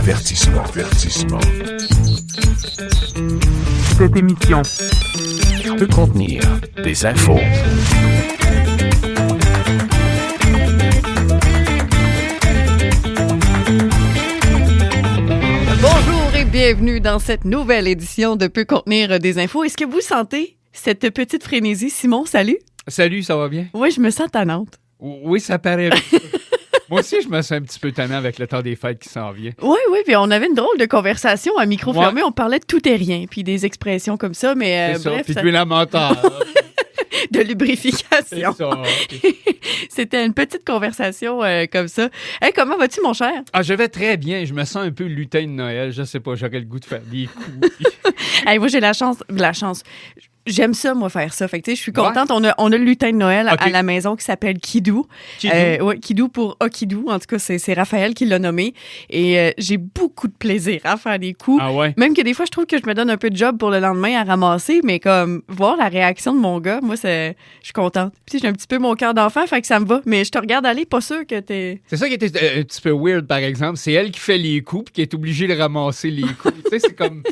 Cette émission peut contenir des infos. Bonjour et bienvenue dans cette nouvelle édition de Peut contenir des infos. Est-ce que vous sentez cette petite frénésie? Simon, salut. Salut, ça va bien? Oui, je me sens tannante. Oui, ça paraît. Moi aussi, je me sens un petit peu tannant avec le temps des fêtes qui s'en vient. Oui, puis on avait une drôle de conversation à micro fermé. On parlait de tout et rien, puis des expressions comme ça, mais C'est ça, bref. puis d'huile à mental. De lubrification. C'est ça. C'était une petite conversation comme ça. Hey, comment vas-tu, mon cher? Ah, je vais très bien. Je me sens un peu lutin de Noël. Je sais pas, j'aurais le goût de faire des coups. Hey, moi, j'ai la chance. J'aime ça, moi, faire ça. Fait que, tu sais, je suis contente. On a le lutin de Noël à la maison qui s'appelle Kidou. Kidou? Kidou pour Okidou. En tout cas, c'est Raphaël qui l'a nommé. Et j'ai beaucoup de plaisir à faire des coups. Ah ouais? Même que des fois, je trouve que je me donne un peu de job pour le lendemain à ramasser. Mais comme, voir la réaction de mon gars, moi, je suis contente. Puis, j'ai un petit peu mon cœur d'enfant, fait que ça me va. Mais je te regarde aller, pas sûr que t'es... C'est ça qui était un petit peu weird, par exemple. C'est elle qui fait les coups puis qui est obligée de ramasser les coups. Tu sais, c'est comme...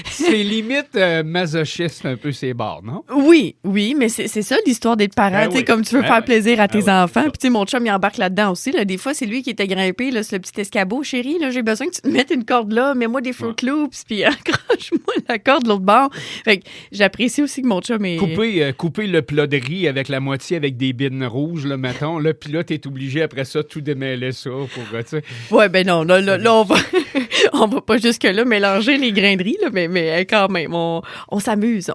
C'est limite masochiste un peu ces bords, non? Oui, mais c'est ça l'histoire d'être parent. Ben Tu sais, oui. comme tu veux Ben faire oui. plaisir à tes Ben oui, enfants. c'est ça. Puis tu sais, mon chum, il embarque là-dedans aussi. Là. Des fois, c'est lui qui était grimpé là, sur le petit escabeau. Chérie, là, j'ai besoin que tu te mettes une corde là, mets-moi des Fruit Loops, puis accroche-moi la corde de l'autre bord. Fait que j'apprécie aussi que mon chum est... Couper le plat de riz avec la moitié avec des bines rouges, là, mettons. Là, puis là, t'es obligé après ça tout démêler ça pour, tu sais. Ouais, ben non, là on va... on va pas jusque-là mélanger les grains de riz, là, mais quand même, on s'amuse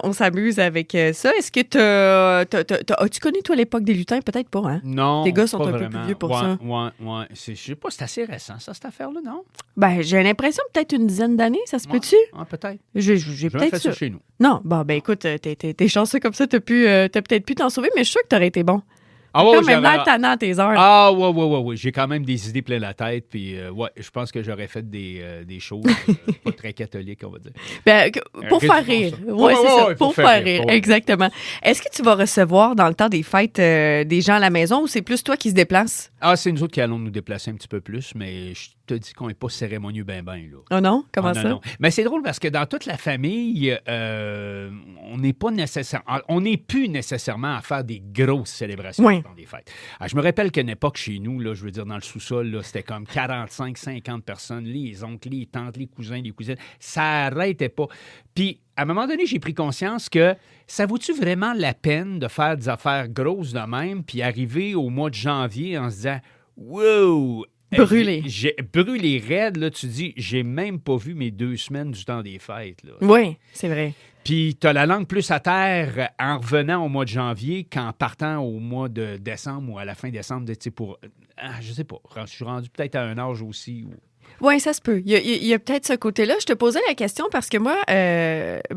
avec ça. Est-ce que as-tu connu, toi, l'époque des lutins? Peut-être pas, hein? Non, Tes gars sont pas un peu vraiment. plus vieux pour Ouais, ça. Ouais. Je sais pas, c'est assez récent, ça, cette affaire-là, non? Ben, j'ai l'impression peut-être une dizaine d'années, ça se Ouais. peut-tu? Ah, peut-être. J'ai J'ai peut-être fait ça ça. chez nous. Non, bon, ben écoute, t'es chanceux comme ça, t'as peut-être pu t'en sauver, mais je suis sûr que t'aurais été bon. Ah Comme même l'air tannant à tes heures. Ah, ouais. J'ai quand même des idées plein la tête, puis ouais, je pense que j'aurais fait des choses pas très catholiques, on va dire. Ben, pour faire résumons rire. ça. Oui, c'est ça, Ouais, pour faire rire, ouais. exactement. Est-ce que tu vas recevoir, dans le temps des fêtes, des gens à la maison ou c'est plus toi qui se déplaces? Ah, c'est nous autres qui allons nous déplacer un petit peu plus, mais je te dis qu'on n'est pas cérémonieux ben, là. Oh non? Comment Ah, non, ça? non. Mais c'est drôle parce que dans toute la famille, on n'est pas nécessairement, on n'est plus nécessairement à faire des grosses célébrations Oui. dans des fêtes. Alors, je me rappelle qu'à une époque chez nous, là, je veux dire dans le sous-sol, là, c'était comme 45-50 personnes, les oncles, les tantes, les cousins, les cousines. Ça n'arrêtait pas. Puis, à un moment donné, j'ai pris conscience que ça vaut-tu vraiment la peine de faire des affaires grosses de même, puis arriver au mois de janvier en se disant « Wow! » Brûlé. J'ai brûlé raide, là, tu dis, j'ai même pas vu mes 2 semaines du temps des fêtes. Là. Oui, c'est vrai. Puis t'as la langue plus à terre en revenant au mois de janvier qu'en partant au mois de décembre ou à la fin décembre, tu sais, pour... je sais pas, je suis rendu peut-être à un âge aussi où... Oui, ça se peut. Il y a peut-être ce côté-là. Je te posais la question parce que moi,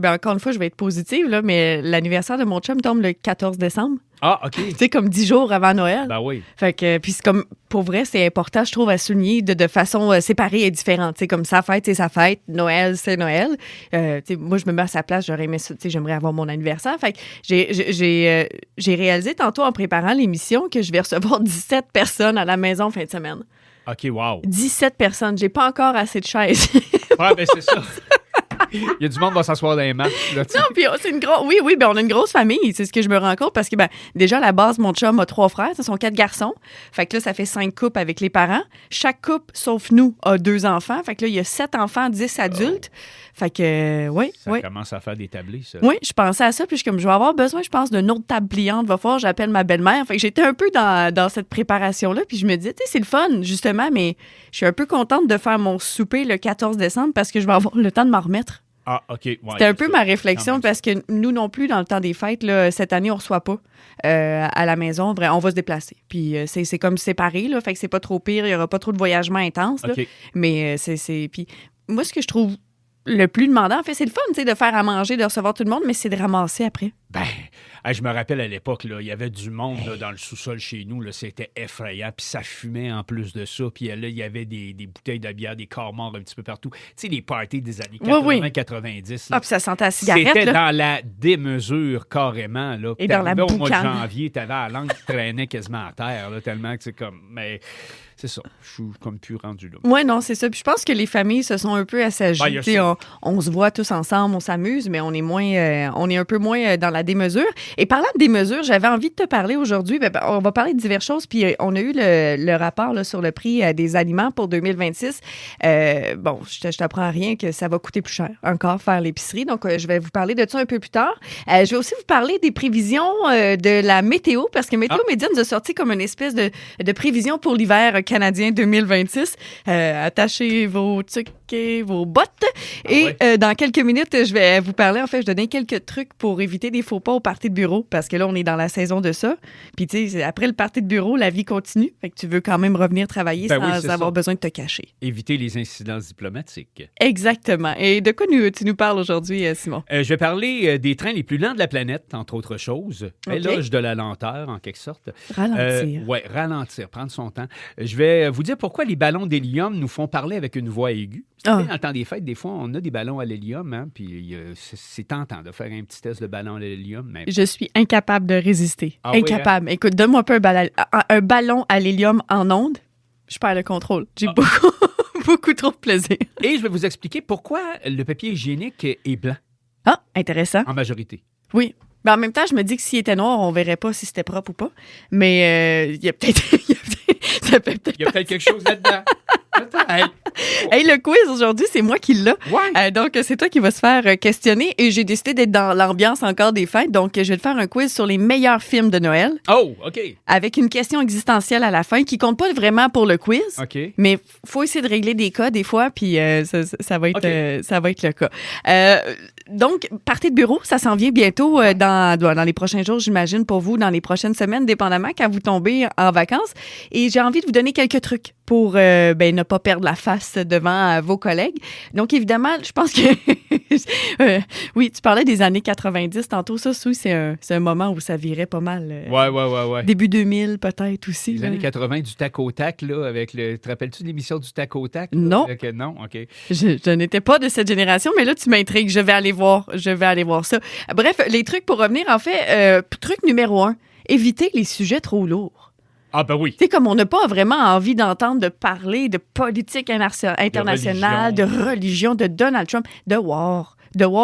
encore une fois, je vais être positive, là, mais l'anniversaire de mon chum tombe le 14 décembre. Ah, OK. Tu sais, comme 10 jours avant Noël. Ben oui. Fait que, puis c'est comme, pour vrai, c'est important, je trouve, à souligner de façon séparée et différente. Tu sais, comme sa fête, c'est sa fête, Noël, c'est Noël. Tu sais, moi, je me mets à sa place, j'aurais aimé ça, tu sais, j'aimerais avoir mon anniversaire. Fait que j'ai réalisé tantôt en préparant l'émission que je vais recevoir 17 personnes à la maison fin de semaine. OK, wow. 17 personnes. J'ai pas encore assez de chaises. Ouais, ben c'est ça. Il y a du monde qui va s'asseoir dans les marches. Là, tu sais. Non, puis c'est une grosse... Oui, ben on a une grosse famille, c'est ce que je me rends compte, parce que, ben déjà, à la base, mon chum a 3 frères, ce sont 4 garçons. Fait que là, ça fait 5 couples avec les parents. Chaque couple, sauf nous, a 2 enfants. Fait que là, il y a 7 enfants, 10 adultes. Fait que, oui. Ça commence à faire des tablés, ça. Oui, je pensais à ça, puis je suis comme, je vais avoir besoin, je pense, d'une autre table pliante. Va falloir, j'appelle ma belle-mère. Fait que j'étais un peu dans cette préparation-là, puis je me disais, tu sais, c'est le fun, justement, mais je suis un peu contente de faire mon souper le 14 décembre parce que je vais avoir le temps de m'en remettre. Ah, OK. Ouais, C'était un peu ma réflexion Quand même. parce que nous non plus, dans le temps des fêtes, là, cette année, on ne reçoit pas à la maison. On va se déplacer. Puis c'est comme séparé, là, fait que c'est pas trop pire. Il n'y aura pas trop de voyagement intense. Là. OK. Mais c'est... Puis moi, ce que je trouve le plus demandant, en fait, c'est le fun, tu sais, de faire à manger, de recevoir tout le monde, mais c'est de ramasser après. Ben, Je me rappelle à l'époque, là, il y avait du monde là, dans le sous-sol chez nous. Là, c'était effrayant. Puis ça fumait en plus de ça. Puis là, il y avait des bouteilles de bière, des corps morts un petit peu partout. Tu sais, les parties des années 80-90. Ah, puis ça sentait la cigarette. C'était là. dans la démesure carrément. Là, et dans la au mois de boucane. janvier, tu avais la langue qui traînait quasiment à terre. Là, tellement que c'est comme... Mais c'est ça. Je suis comme plus rendu là. Oui, non, c'est ça. Puis je pense que les familles se sont un peu assagies. Ben, il y a ça. On se voit tous ensemble, on s'amuse, mais on est un peu moins dans la démesure. Et parlant de démesure, j'avais envie de te parler aujourd'hui. On va parler de diverses choses. Puis on a eu le rapport là, sur le prix des aliments pour 2026. Bon, je t'apprends rien que ça va coûter plus cher encore faire l'épicerie. Donc, je vais vous parler de ça un peu plus tard. Je vais aussi vous parler des prévisions de la météo, parce que Météo Média nous a sorti comme une espèce de prévision pour l'hiver canadien 2026. Attachez vos trucs et vos bottes. Et dans quelques minutes, je vais vous parler. En fait, je donner quelques trucs pour éviter des faux pas au party de bureau, parce que là, on est dans la saison de ça. Puis, tu sais, après le party de bureau, la vie continue. Fait que tu veux quand même revenir travailler sans avoir besoin de te cacher. Éviter les incidences diplomatiques. Exactement. Et de quoi tu nous parles aujourd'hui, Simon? Je vais parler des trains les plus lents de la planète, entre autres choses. Éloge de la lenteur, en quelque sorte. Ralentir. Oui, ralentir, prendre son temps. Je vais vous dire pourquoi les ballons d'hélium nous font parler avec une voix aiguë. Dans le temps des fêtes, des fois, on a des ballons à l'hélium, hein, puis c'est tentant de faire un petit test de ballon à l'hélium. Mais... Je suis incapable de résister. Ah incapable. Oui, hein? Écoute, donne-moi un ballon à l'hélium en onde, je perds le contrôle. J'ai beaucoup trop de plaisir. Et je vais vous expliquer pourquoi le papier hygiénique est blanc. Ah, intéressant. En majorité. Oui. Mais en même temps, je me dis que s'il était noir, on verrait pas si c'était propre ou pas. Mais il y a peut-être... ça peut peut-être... Il y a peut-être quelque chose là-dedans. Hey, le quiz aujourd'hui, c'est moi qui l'a. Ouais. Donc, c'est toi qui vas se faire questionner. Et j'ai décidé d'être dans l'ambiance encore des fêtes. Donc, je vais te faire un quiz sur les meilleurs films de Noël. Oh, OK. Avec une question existentielle à la fin qui compte pas vraiment pour le quiz. OK. Mais faut essayer de régler des cas des fois, puis ça va être le cas. Donc, party de bureau, ça s'en vient bientôt dans les prochains jours, j'imagine, pour vous, dans les prochaines semaines, dépendamment quand vous tombez en vacances. Et j'ai envie de vous donner quelques trucs pour ne pas perdre la face devant vos collègues. Donc, évidemment, je pense que... oui, tu parlais des années 90 tantôt. Ça, c'est un moment où ça virait pas mal. Ouais. Début 2000, peut-être aussi. Les années 80, du tac au tac, là, avec le... Te rappelles-tu de l'émission du tac au tac? Non. Non? OK. Je n'étais pas de cette génération, mais là, tu m'intrigues. Je vais aller voir ça. Bref, les trucs pour revenir, en fait, truc numéro 1, éviter les sujets trop lourds. Ah, ben oui. Tu sais, comme on n'a pas vraiment envie d'entendre de parler de politique internationale, de religion, de Donald Trump, de war,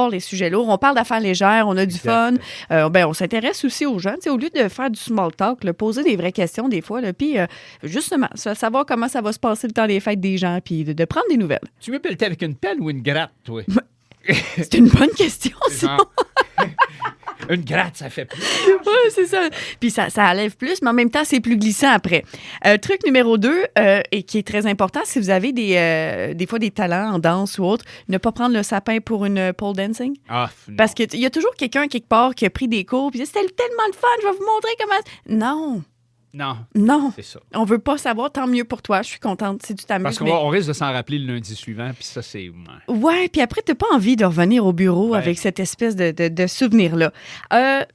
les sujets lourds. On parle d'affaires légères, on a du fun. On s'intéresse aussi aux gens. Tu sais, au lieu de faire du small talk, là, poser des vraies questions des fois, puis justement, savoir comment ça va se passer le temps des fêtes des gens, puis de prendre des nouvelles. Tu me pelletais avec une pelle ou une gratte, toi? C'est une bonne question, ça. Une gratte, ça fait plus. Oui, c'est ça. Puis ça enlève plus, mais en même temps, c'est plus glissant après. Truc numéro 2, et qui est très important, si vous avez des fois des talents en danse ou autre, ne pas prendre le sapin pour une pole dancing. Ah, non. Parce qu'il y a toujours quelqu'un quelque part qui a pris des cours, puis c'était tellement le fun, je vais vous montrer comment... Non. C'est ça. On veut pas savoir, tant mieux pour toi. Je suis contente si tu t'amuses. Parce qu'on risque de s'en rappeler le lundi suivant, puis ça, c'est... Ouais, puis après, t'as pas envie de revenir au bureau avec cette espèce de souvenir-là.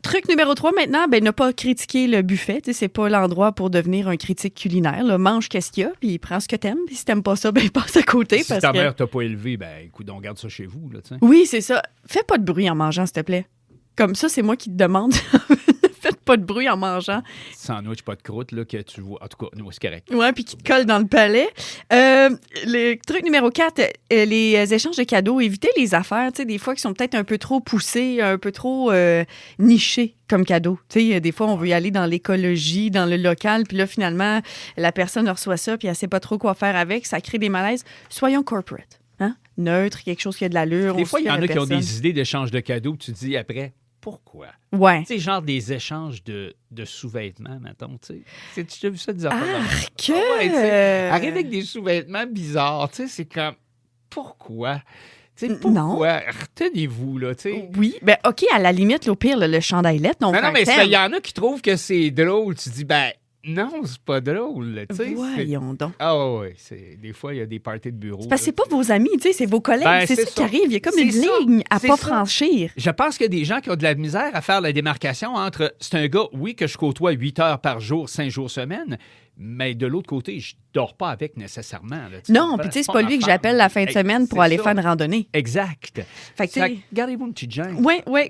Truc numéro 3, maintenant, ne pas critiquer le buffet. Tu sais, c'est pas l'endroit pour devenir un critique culinaire. Là. Mange qu'est-ce qu'il y a, puis prends ce que t'aimes. Puis si t'aimes pas ça, passe à côté. Si ta mère t'a pas élevé, écoute, on garde ça chez vous, là, tu sais. Oui, c'est ça. Fais pas de bruit en mangeant, s'il te plaît. Comme ça, c'est moi qui te demande... Faites pas de bruit en mangeant. Sandwich, pas de croûte, là, que tu vois. En tout cas, nous, c'est correct. Ouais, puis qui te colle dans le palais. Le truc numéro 4, les échanges de cadeaux. Évitez les affaires, tu sais, des fois qui sont peut-être un peu trop poussées, un peu trop nichées comme cadeau. Tu sais, des fois, on veut y aller dans l'écologie, dans le local, puis là, finalement, la personne reçoit ça, puis elle sait pas trop quoi faire avec. Ça crée des malaises. Soyons corporate. Hein? Neutre, quelque chose qui a de l'allure. Des fois, il y en a qui ont des idées d'échange de cadeaux, tu te dis après... Pourquoi? Ouais. Tu sais, genre des échanges de sous-vêtements, mettons, tu sais. Tu as vu ça des affaires? Arrive avec des sous-vêtements bizarres, tu sais, c'est comme... Pourquoi? Tu sais, pourquoi? Retenez-vous, là, tu sais. Oui. OK, à la limite, au pire, le chandail lettre, non, mais il y en a qui trouvent que c'est drôle. Tu dis, Non, c'est pas drôle. Tu sais, Voyons donc. Ah oui, des fois, il y a des parties de bureau. C'est parce que c'est pas vos amis, tu sais, c'est vos collègues. Ben, c'est c'est ça qui ça. arrive. Il y a comme C'est une ça. ligne à C'est pas ça. franchir. Je pense qu'il y a des gens qui ont de la misère à faire la démarcation entre c'est un gars, oui, que je côtoie 8 heures par jour, 5 jours semaine, mais de l'autre côté, je dors pas avec nécessairement. Là, Non, puis tu sais, c'est pas lui que j'appelle la fin de semaine pour aller faire une randonnée. Exact. Fait que, tu sais, Gardez-vous une petite gêne. Oui, oui.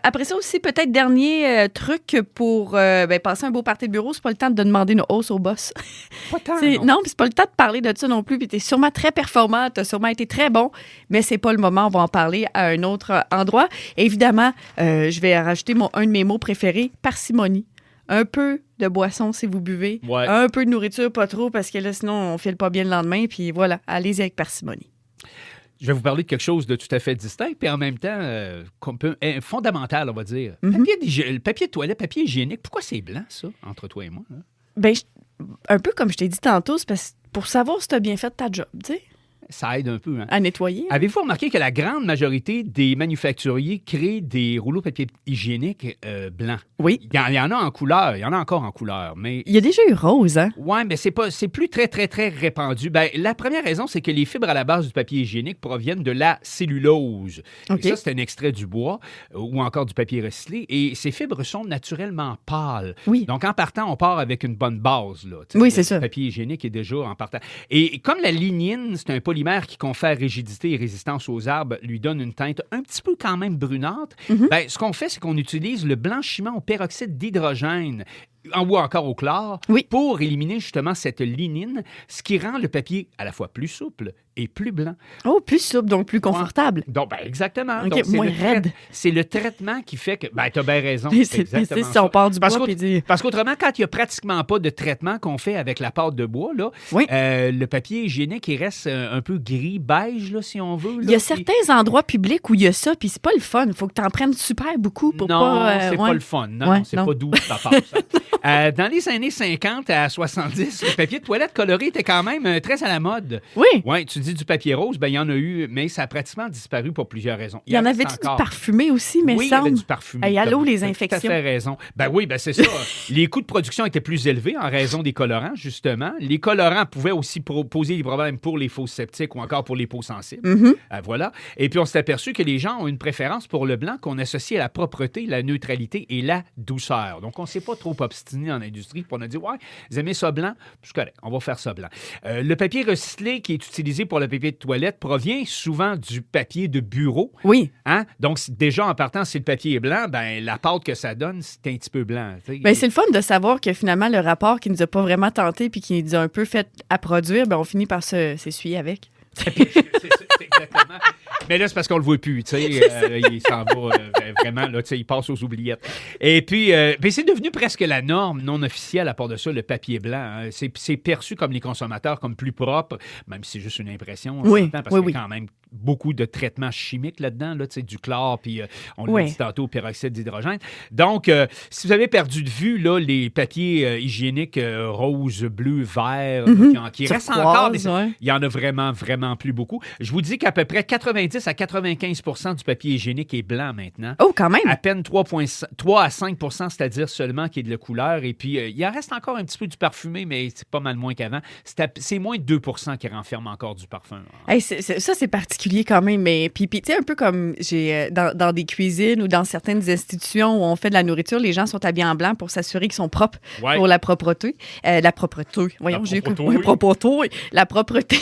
Après ça aussi, peut-être dernier truc pour passer un beau party de bureau, c'est pas le temps de demander une hausse au boss. Pas tant, Non, puis c'est pas le temps de parler de ça non plus. Puis t'es sûrement très performant, t'as sûrement été très bon, mais c'est pas le moment. On va en parler à un autre endroit. Et évidemment, je vais rajouter un de mes mots préférés, parcimonie. Un peu de boisson si vous buvez. Ouais. Un peu de nourriture, pas trop, parce que là, sinon, on file pas bien le lendemain. Puis voilà, allez-y avec parcimonie. Je vais vous parler de quelque chose de tout à fait distinct, puis en même temps, fondamental, on va dire. Mm-hmm. Le papier de toilette, papier hygiénique, pourquoi c'est blanc, ça, entre toi et moi? Hein? Ben, un peu comme je t'ai dit tantôt, c'est parce pour savoir si t'as bien fait ta job, tu sais, Ça aide un peu, hein? à nettoyer. Avez-vous remarqué que la grande majorité des manufacturiers créent des rouleaux de papier hygiénique blancs? Oui. Il y en a en couleur, il y en a encore en couleur, mais... Il y a déjà eu rose, hein? Oui, mais c'est plus très, très, très répandu. Ben, la première raison, c'est que les fibres à la base du papier hygiénique proviennent de la cellulose. OK. Et ça, c'est un extrait du bois ou encore du papier recyclé. Et ces fibres sont naturellement pâles. Oui. Donc, en partant, on part avec une bonne base. Là. Tu sais, Oui, c'est ça. Le papier hygiénique est déjà en partant. Et comme la lignine, c'est un polymère qui confère rigidité et résistance aux arbres, lui donne une teinte un petit peu quand même brunâtre, ben, ce qu'on fait, c'est qu'on utilise le blanchiment au peroxyde d'hydrogène ou encore au chlore Oui. pour éliminer justement cette lignine, ce qui rend le papier à la fois plus souple et plus blanc. Oh, plus souple, donc plus confortable. Donc, ben, exactement. OK, Donc, c'est moins le raide. c'est le traitement qui fait que... Ben, t'as bien raison. Mais C'est c'est exactement si on ça. part du Parce bois qu'au- puis dit... Parce qu'autrement, quand il n'y a pratiquement pas de traitement qu'on fait avec la pâte de bois, là, Oui. le papier hygiénique, il reste un peu gris-beige, là, si on veut. Il y a certains endroits publics où il y a ça, puis c'est pas le fun. Il faut que tu en prennes super beaucoup pour non, pas... c'est ouais. pas le fun. Non, Ouais, c'est non. pas doux, ça passe. Dans les années 50 à 70, le papier de toilette coloré était quand même très à la mode. Oui. Oui, tu dis du papier rose, ben il y en a eu, mais ça a pratiquement disparu pour plusieurs raisons. Il y en reste avait-tu du encore. parfumé aussi, mais Oui, il y avait semble? du parfumé. Hey, allô, les T'as infections. tout à fait raison. Ben oui, ben c'est ça. Les coûts de production étaient plus élevés en raison des colorants, justement. Les colorants pouvaient aussi poser des problèmes pour les fosses septiques ou encore pour les peaux sensibles. Mhm. Voilà. Et puis, on s'est aperçu que les gens ont une préférence pour le blanc qu'on associe à la propreté, la neutralité et la douceur. Donc, on ne s'est pas trop obstiné en industrie. Puis on a dit, ouais, vous aimez ça blanc? C'est correct, on va faire ça blanc. Le papier recyclé qui est utilisé pour le papier de toilette provient souvent du papier de bureau. Oui. Hein? Donc, déjà, en partant, si le papier est blanc, ben la pâte que ça donne, c'est un petit peu blanc. Tu sais. Ben, c'est le fun de savoir que finalement, le rapport qui nous a pas vraiment tenté puis qui nous a un peu fait à produire, ben, on finit par s'essuyer avec. C'est exactement. Mais là, c'est parce qu'on le voit plus, tu sais. Il s'en va vraiment, là, tu sais, il passe aux oubliettes. Et puis, ben, c'est devenu presque la norme non officielle à part de ça, le papier blanc. Hein. C'est perçu comme les consommateurs comme plus propre, même si c'est juste une impression. Oui, Parce oui, qu'il y a quand même beaucoup de traitements chimiques là-dedans, là, tu sais, du chlore, puis on l'a Oui. dit tantôt, peroxyde d'hydrogène. Donc, si vous avez perdu de vue là, les papiers hygiéniques rose, bleu, vert, qui restent encore, mais Turquoise, ouais. il y en a vraiment, vraiment plus beaucoup. Je vous dis qu'à peu près 90 à 95 du papier hygiénique est blanc maintenant. Oh, quand même! À peine 3 à 5 c'est-à-dire seulement qui est de la couleur. Et puis, il en reste encore un petit peu du parfumé, mais c'est pas mal moins qu'avant. C'est moins de 2 qui renferme encore du parfum. Hey, ça, c'est particulier quand même. Mais puis tu sais, un peu comme j'ai dans des cuisines ou dans certaines institutions où on fait de la nourriture, les gens sont habillés en blanc pour s'assurer qu'ils sont propres Ouais. pour la propreté. La propreté. Voyons, j'ai eu propreté. ouais, propreté. La propreté.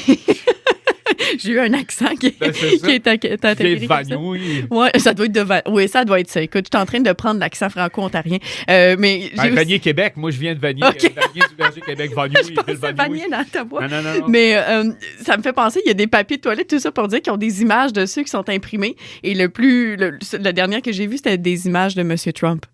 J'ai eu un accent qui Ben, c'est ça. est intégré J'ai comme ça. vanouille. Ouais, ça doit être oui, ça doit être ça. Écoute, je suis en train de prendre l'accent franco-ontarien. Mais Ben, j'ai aussi... Vanier Québec. Moi, je viens de Vanier. OK. Vanier du Berger Québec. Vanouille. Je pensais Ville Vanier dans ta voix. Non, non, non, non. Mais ça me fait penser, il y a des papiers de toilette, tout ça pour dire qu'ils ont des images dessus qui sont imprimées. Et le dernier que j'ai vu, c'était des images de M. Trump.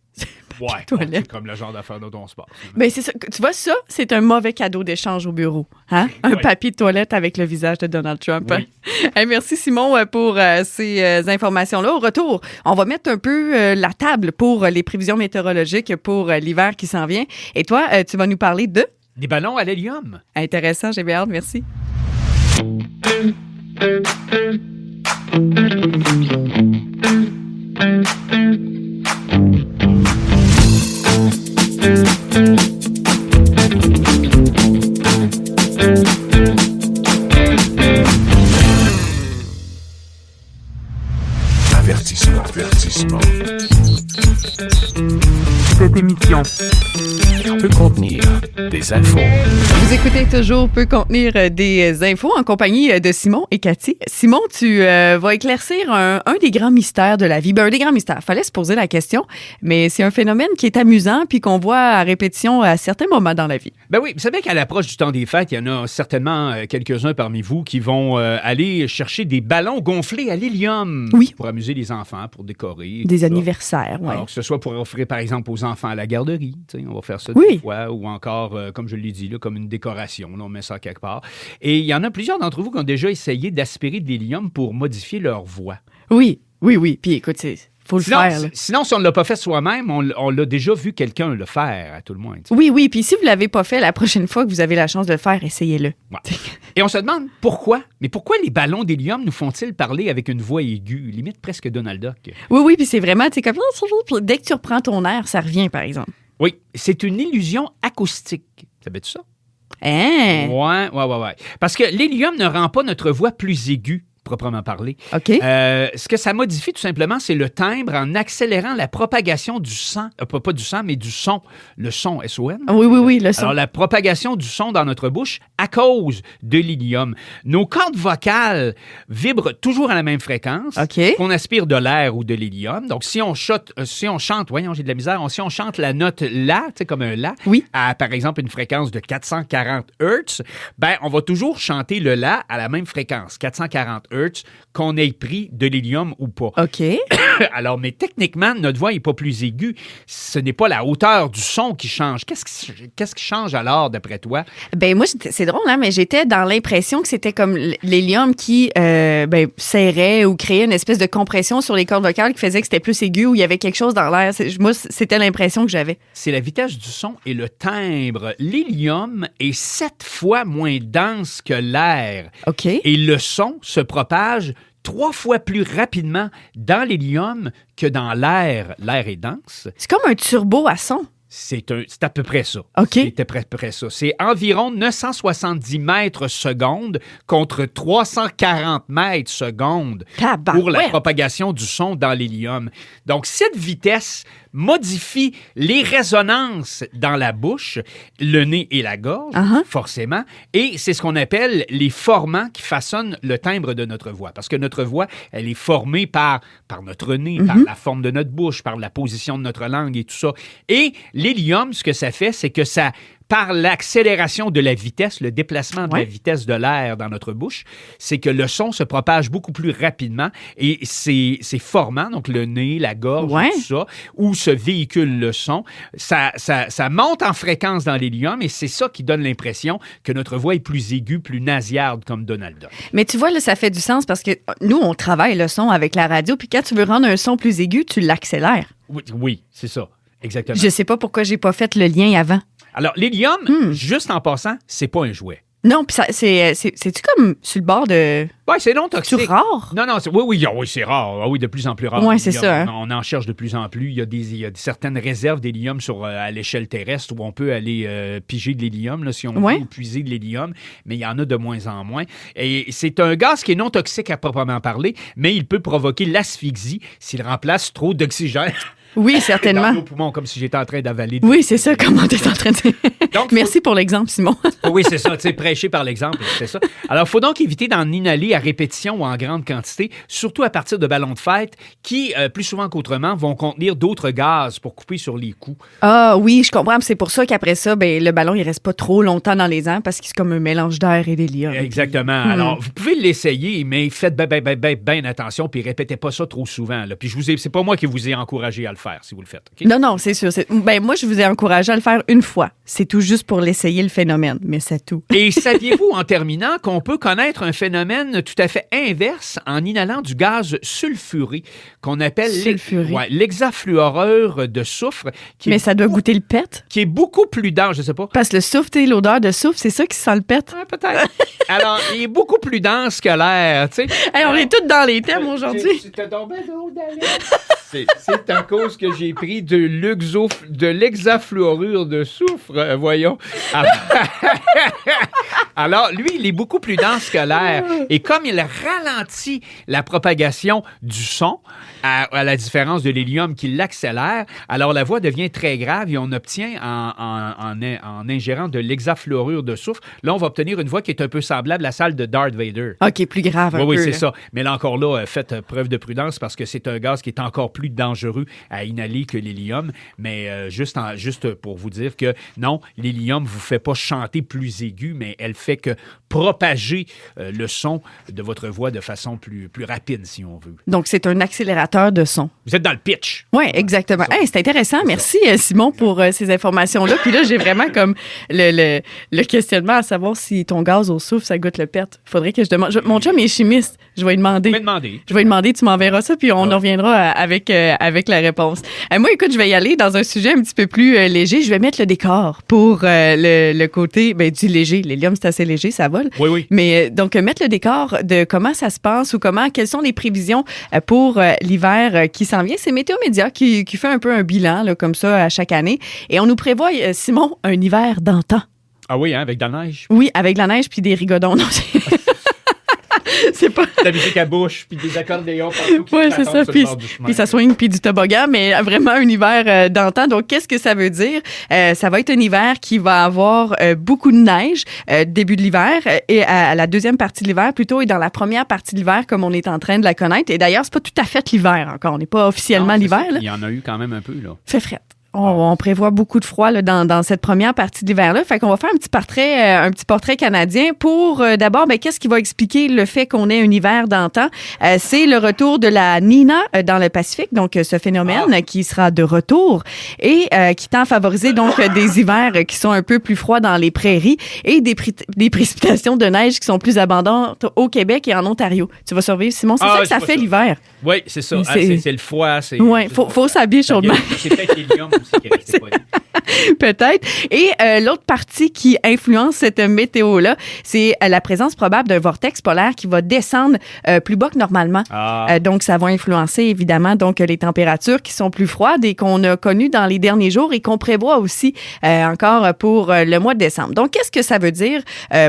Ouais, toilette. c'est comme le genre d'affaire dont on se passe. Ben c'est ça. Tu vois, ça, c'est un mauvais cadeau d'échange au bureau. Hein? Un Oui. papier de toilette avec le visage de Donald Trump. Oui. Hey, merci, Simon, pour ces informations-là. Au retour, on va mettre un peu la table pour les prévisions météorologiques pour l'hiver qui s'en vient. Et toi, tu vas nous parler de... Des ballons à l'hélium. Intéressant, j'ai bien hâte, merci. émission peut contenir des infos. Vous écoutez toujours Peut contenir des infos en compagnie de Simon et Cathy. Simon, tu vas éclaircir un des grands mystères de la vie. Ben, un des grands mystères. Fallait se poser la question, mais c'est un phénomène qui est amusant puis qu'on voit à répétition à certains moments dans la vie. Ben oui, vous savez qu'à l'approche du temps des fêtes, il y en a certainement quelques-uns parmi vous qui vont aller chercher des ballons gonflés à l'hélium pour amuser les enfants, pour décorer. Des anniversaires, oui. Alors, que ce soit pour offrir, par exemple, aux enfants à la garderie. On va faire ça des fois, ou encore, comme je l'ai dit, là, comme une décoration. Là, on met ça quelque part. Et il y en a plusieurs d'entre vous qui ont déjà essayé d'aspirer de l'hélium pour modifier leur voix. Oui. Puis écoute, faut le faire. Là. Sinon, si on ne l'a pas fait soi-même, on l'a déjà vu quelqu'un le faire, à tout le moins. T'sais. Oui. Puis si vous ne l'avez pas fait, la prochaine fois que vous avez la chance de le faire, essayez-le. Ouais. Et on se demande pourquoi. Mais pourquoi les ballons d'hélium nous font-ils parler avec une voix aiguë, limite presque Donald Duck? Oui. Puis c'est vraiment, tu sais, comme dès que tu reprends ton air, ça revient, par exemple. Oui, c'est une illusion acoustique. Savais-tu ça? Hein? Ouais. Parce que l'hélium ne rend pas notre voix plus aiguë, proprement parler. OK. Ce que ça modifie, tout simplement, c'est le timbre en accélérant la propagation du sang. Pas du sang, mais du son. Le son, S-O-N. Oui, le son. Alors, la propagation du son dans notre bouche à cause de l'hélium. Nos cordes vocales vibrent toujours à la même fréquence. OK. Qu'on aspire de l'air ou de l'hélium. Donc, si on chante, voyons, j'ai de la misère, si on chante la note La, tu sais, comme un La, à, par exemple, une fréquence de 440 Hz, ben, on va toujours chanter le La à la même fréquence, 440 Hz, qu'on ait pris de l'hélium ou pas. OK. Alors, mais techniquement, notre voix n'est pas plus aiguë. Ce n'est pas la hauteur du son qui change. Qu'est-ce qui change alors, d'après toi? Ben moi, c'est drôle, hein, mais j'étais dans l'impression que c'était comme l'hélium qui serrait ou créait une espèce de compression sur les cordes vocales qui faisait que c'était plus aigu ou il y avait quelque chose dans l'air. Moi, c'était l'impression que j'avais. C'est la vitesse du son et le timbre. L'hélium est 7 fois moins dense que l'air. OK. Et le son se propage 3 fois plus rapidement dans l'hélium que dans l'air. L'air est dense. C'est comme un turbo à son. C'est à peu près ça. OK. C'est à peu près ça. C'est environ 970 mètres secondes contre 340 mètres secondes pour la propagation du son dans l'hélium. Donc, cette vitesse modifie les résonances dans la bouche, le nez et la gorge, forcément, et c'est ce qu'on appelle les formants qui façonnent le timbre de notre voix. Parce que notre voix, elle est formée par notre nez, par la forme de notre bouche, par la position de notre langue et tout ça. Et l'hélium, ce que ça fait, c'est que ça, par l'accélération de la vitesse, le déplacement de la vitesse de l'air dans notre bouche, c'est que le son se propage beaucoup plus rapidement et ces formants, donc le nez, la gorge, tout ça, où se véhicule le son, ça monte en fréquence dans l'hélium et c'est ça qui donne l'impression que notre voix est plus aiguë, plus nasillarde comme Donald Duck. Mais tu vois, là, ça fait du sens parce que nous, on travaille le son avec la radio, puis quand tu veux rendre un son plus aigu, tu l'accélères. Oui, c'est ça. Exactement. Je sais pas pourquoi j'ai pas fait le lien avant. Alors, l'hélium, juste en passant, c'est pas un jouet. Non, puis c'est-tu comme sur le bord de... Oui, c'est non toxique. C'est rare? Non, oui, c'est rare. Ah oui, de plus en plus rare. Oui, c'est ça. Hein? On en cherche de plus en plus. Il y a certaines réserves d'hélium à l'échelle terrestre où on peut aller piger de l'hélium, là, si on veut, ou puiser de l'hélium, mais il y en a de moins en moins. Et c'est un gaz qui est non toxique à proprement parler, mais il peut provoquer l'asphyxie s'il remplace trop d'oxygène. Oui, certainement. Dans nos poumons, comme si j'étais en train d'avaler. Oui, c'est ça, comment tu es en train de dire. Donc, merci pour l'exemple, Simon. Oui, c'est ça, tu sais, prêcher par l'exemple, c'est ça. Alors, il faut donc éviter d'en inhaler à répétition ou en grande quantité, surtout à partir de ballons de fête qui, plus souvent qu'autrement, vont contenir d'autres gaz pour couper sur les coups. Ah oui, je comprends. C'est pour ça qu'après ça, le ballon, il reste pas trop longtemps dans les airs parce qu'il c'est comme un mélange d'air et d'hélium. Exactement. Alors, vous pouvez l'essayer, mais faites bien attention puis répétez pas ça trop souvent. Là. Puis c'est pas moi qui vous ai encouragé à le faire, si vous le faites. Okay? Non, c'est sûr. Moi, je vous ai encouragé à le faire une fois. C'est tout juste pour l'essayer, le phénomène, mais c'est tout. Et saviez-vous, en terminant, qu'on peut connaître un phénomène tout à fait inverse en inhalant du gaz sulfuré, qu'on appelle l'hexafluorure de soufre. Mais ça doit goûter le pet? Qui est beaucoup plus dense, je sais pas. Parce que le soufre, l'odeur de soufre, c'est ça qui sent le pet? Ouais, peut-être. Alors, il est beaucoup plus dense que l'air, tu sais. Hey, on est tous dans les thèmes aujourd'hui. Tu t'as tombé de haut d'aller. C'est à cause que j'ai pris de l'hexafluorure de soufre, voyons. Alors, lui, il est beaucoup plus dense que l'air. Et comme il ralentit la propagation du son, à la différence de l'hélium qui l'accélère, alors la voix devient très grave et on obtient, en ingérant de l'hexafluorure de soufre, là, on va obtenir une voix qui est un peu semblable à celle de Darth Vader. OK, plus grave un peu. Oui, c'est là. ça. Mais là, encore là, faites preuve de prudence parce que c'est un gaz qui est encore plus dangereux à inhaler que l'hélium. Mais juste pour vous dire que non, l'hélium ne vous fait pas chanter plus aigu, mais elle fait que propager le son de votre voix de façon plus rapide, si on veut. Donc, c'est un accélérateur de son. Vous êtes dans le pitch. Oui, exactement. Hey, c'est intéressant. Merci, Simon, pour ces informations-là. Puis là, j'ai vraiment comme le questionnement à savoir si ton gaz au soufre, ça goûte le perte. Faudrait que je demande. Mon chum est chimiste. Je vais lui demander. Vous pouvez demander. Je vais lui demander, tu m'enverras ça, puis on en reviendra avec la réponse. Moi, écoute, je vais y aller dans un sujet un petit peu plus léger. Je vais mettre le décor pour le côté du léger. L'hélium, c'est assez léger, ça vole. Oui. Mais donc, mettre le décor de comment ça se passe ou quelles sont les prévisions pour l'hiver qui s'en vient. C'est Météo Média qui fait un peu un bilan là, comme ça à chaque année. Et on nous prévoit, Simon, un hiver d'antan. Ah oui, hein, avec de la neige. Oui, avec de la neige puis des rigodons. Non, c'est pas... De la musique à bouche, puis des accordéons partout qui Oui, c'est ça. Puis puis ça swing, puis du toboggan, mais vraiment un hiver d'antan. Donc, qu'est-ce que ça veut dire? Ça va être un hiver qui va avoir beaucoup de neige début de l'hiver et à la deuxième partie de l'hiver plutôt et dans la première partie de l'hiver comme on est en train de la connaître. Et d'ailleurs, c'est pas tout à fait l'hiver encore. On n'est pas officiellement l'hiver. Il y en a eu quand même un peu, là. Fait fret. On prévoit beaucoup de froid là, dans cette première partie de l'hiver-là. Fait qu'on va faire un petit portrait canadien pour, d'abord, qu'est-ce qui va expliquer le fait qu'on ait un hiver d'antan? C'est le retour de la Nina dans le Pacifique, donc ce phénomène qui sera de retour et qui tend à favoriser donc des hivers qui sont un peu plus froids dans les prairies et des précipitations de neige qui sont plus abondantes au Québec et en Ontario. Tu vas survivre, Simon? C'est ça que ça fait l'hiver. Oui, c'est ça. C'est le froid. Oui, faut s'habiller chaudement. C'est peut-être l'hélium aussi qui est resté poli. Peut-être. Et l'autre partie qui influence cette météo-là, c'est la présence probable d'un vortex polaire qui va descendre plus bas que normalement. Donc, ça va influencer évidemment donc les températures qui sont plus froides et qu'on a connues dans les derniers jours et qu'on prévoit aussi encore pour le mois de décembre. Donc, qu'est-ce que ça veut dire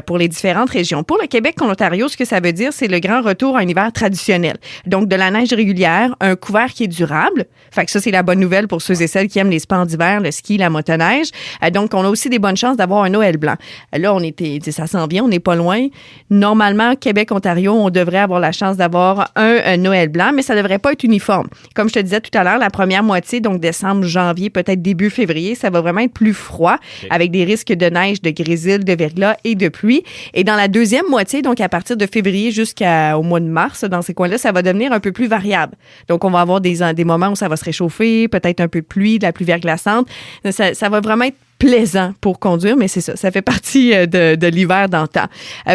pour les différentes régions? Pour le Québec et l'Ontario, ce que ça veut dire, c'est le grand retour à un hiver traditionnel. Donc, de la neige régulière, un couvert qui est durable. Fait que ça, c'est la bonne nouvelle pour ceux et celles qui aiment les sports d'hiver, le ski, la motoneige. Donc, on a aussi des bonnes chances d'avoir un Noël blanc. Là, ça s'en vient, on n'est pas loin. Normalement, Québec, Ontario, on devrait avoir la chance d'avoir un Noël blanc, mais ça ne devrait pas être uniforme. Comme je te disais tout à l'heure, la première moitié, donc décembre, janvier, peut-être début février, ça va vraiment être plus froid, avec des risques de neige, de grésil, de verglas et de pluie. Et dans la deuxième moitié, donc à partir de février jusqu'au mois de mars, dans ces coins-là, ça va devenir un peu plus variable. Donc, on va avoir des moments où ça va se réchauffer, peut-être un peu de pluie, de la pluie verglaçante. Ça va vraiment être plaisant pour conduire, mais c'est ça, ça fait partie de l'hiver d'antan.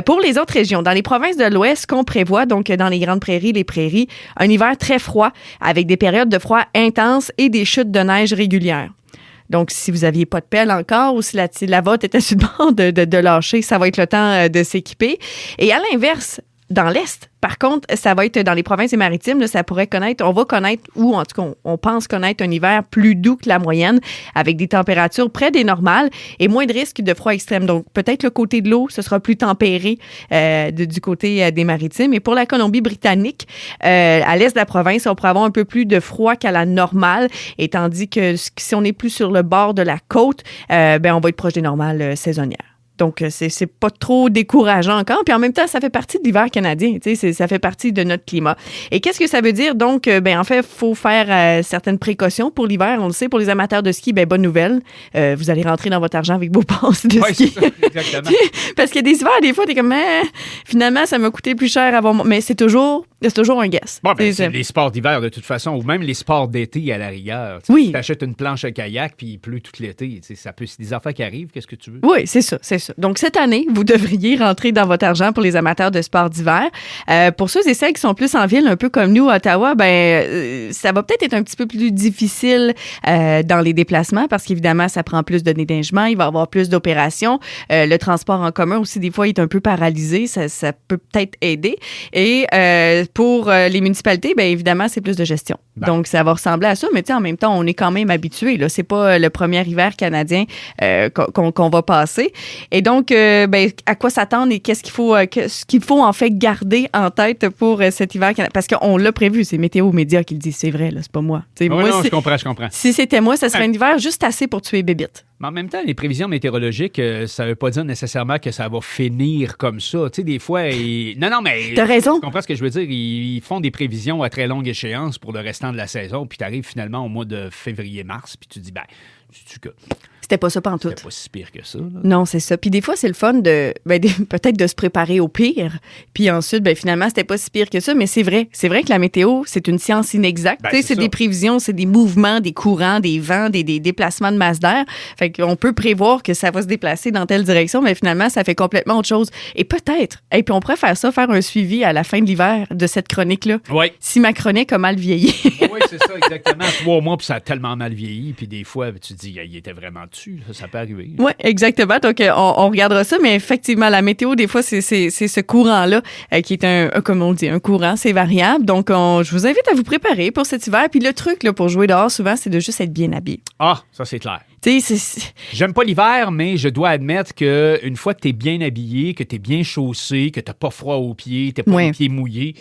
Pour les autres régions, dans les provinces de l'Ouest, qu'on prévoit, donc dans les grandes prairies, les prairies, un hiver très froid, avec des périodes de froid intenses et des chutes de neige régulières. Donc, si vous n'aviez pas de pelle encore ou si la vôtre était sur le bord de lâcher, ça va être le temps de s'équiper. Et à l'inverse, dans l'Est, par contre, ça va être dans les provinces et maritimes, là, on va connaître, ou en tout cas, on pense connaître un hiver plus doux que la moyenne, avec des températures près des normales et moins de risques de froid extrême. Donc, peut-être le côté de l'eau, ce sera plus tempéré du côté des maritimes. Et pour la Colombie-Britannique, à l'est de la province, on pourrait avoir un peu plus de froid qu'à la normale, et tandis que si on est plus sur le bord de la côte, on va être proche des normales saisonnières. Donc, c'est pas trop décourageant encore. Puis en même temps, ça fait partie de l'hiver canadien. Ça fait partie de notre climat. Et qu'est-ce que ça veut dire? Donc, en fait, il faut faire certaines précautions pour l'hiver. On le sait, pour les amateurs de ski, bonne nouvelle. Vous allez rentrer dans votre argent avec vos passes de ski. C'est ça, exactement. Parce qu'il y a des hivers, des fois, t'es comme, finalement, ça m'a coûté plus cher avant. Mais c'est toujours un guess. Bon, c'est les sports d'hiver, de toute façon, ou même les sports d'été à la rigueur. Oui. Tu achètes une planche à kayak, puis il pleut tout l'été. C'est des affaires qui arrivent. Qu'est-ce que tu veux? Oui, c'est ça. Donc, cette année, vous devriez rentrer dans votre argent pour les amateurs de sports d'hiver. Pour ceux et celles qui sont plus en ville, un peu comme nous à Ottawa, ça va peut-être être un petit peu plus difficile dans les déplacements parce qu'évidemment, ça prend plus de déneigement, il va y avoir plus d'opérations. Le transport en commun aussi, des fois, il est un peu paralysé. Ça peut peut-être aider. Et pour les municipalités, évidemment, c'est plus de gestion. Donc, ça va ressembler à ça, mais en même temps, on est quand même habitué. C'est pas le premier hiver canadien qu'on va passer. Et donc, à quoi s'attendre et qu'est-ce qu'il faut en fait garder en tête pour cet hiver canadien? Parce qu'on l'a prévu, c'est Météo Média qui le dit, c'est vrai, là, c'est pas moi. Non, je comprends. Si c'était moi, ça serait un hiver juste assez pour tuer bébite. Mais en même temps, les prévisions météorologiques, ça veut pas dire nécessairement que ça va finir comme ça. Tu sais, des fois, Non, mais... T'as raison. Tu comprends ce que je veux dire? Ils font des prévisions à très longue échéance pour le restant de la saison, puis tu arrives finalement au mois de février-mars, puis tu dis, sais-tu que... C'était pas ça pantoute. C'était pas si pire que ça. Là. Non, c'est ça. Puis des fois, c'est le fun peut-être de se préparer au pire. Puis ensuite, finalement, c'était pas si pire que ça. Mais c'est vrai. C'est vrai que la météo, c'est une science inexacte. C'est des prévisions, c'est des mouvements, des courants, des vents, des déplacements de masse d'air. Fait qu'on peut prévoir que ça va se déplacer dans telle direction, mais finalement, ça fait complètement autre chose. Et peut-être, et puis on pourrait faire un suivi à la fin de l'hiver de cette chronique-là. Oui. Si ma chronique a mal vieilli. Oui, c'est ça, exactement. 3 mois, puis ça a tellement mal vieilli. Puis des fois, tu te dis, il était vraiment dessus. Ça peut arriver. Oui, exactement. Donc, on regardera ça. Mais effectivement, la météo, des fois, c'est ce courant-là qui est comme on dit, un courant. C'est variable. Donc, je vous invite à vous préparer pour cet hiver. Puis le truc là, pour jouer dehors, souvent, c'est de juste être bien habillé. Ah, ça, c'est clair. J'aime pas l'hiver, mais je dois admettre qu'une fois que tu es bien habillé, que tu es bien chaussé, que tu n'as pas froid aux pieds, tu n'as pas les pieds mouillés,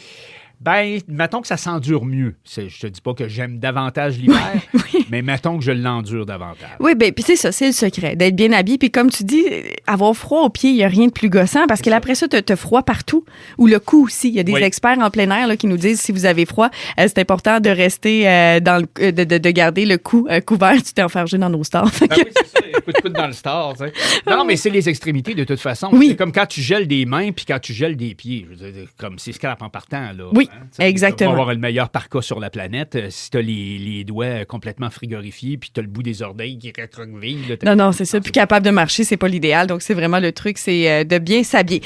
mettons que ça s'endure mieux. Je te dis pas que j'aime davantage l'hiver, mais mettons que je l'endure davantage. Oui, puis c'est ça, c'est le secret, d'être bien habillé. Puis comme tu dis, avoir froid aux pieds, il n'y a rien de plus gossant parce que après ça, tu as froid partout. Ou le cou aussi. Il y a des experts en plein air là, qui nous disent si vous avez froid, c'est important de rester de garder le cou couvert. Tu t'es enfargé dans nos stars. Oui, c'est ça. Coup dans le star. Tu sais. Non, mais c'est les extrémités de toute façon. Oui. C'est comme quand tu gèles des mains puis quand tu gèles des pieds. Je veux dire, comme c'est scrap en partant. Là, oui. Exactement. Tu vas avoir le meilleur parka sur la planète si tu as les doigts complètement frigorifiés puis tu as le bout des orteils qui rétrograille. Non, c'est ça. Puis capable de marcher, c'est pas l'idéal. Donc, c'est vraiment le truc, c'est de bien s'habiller.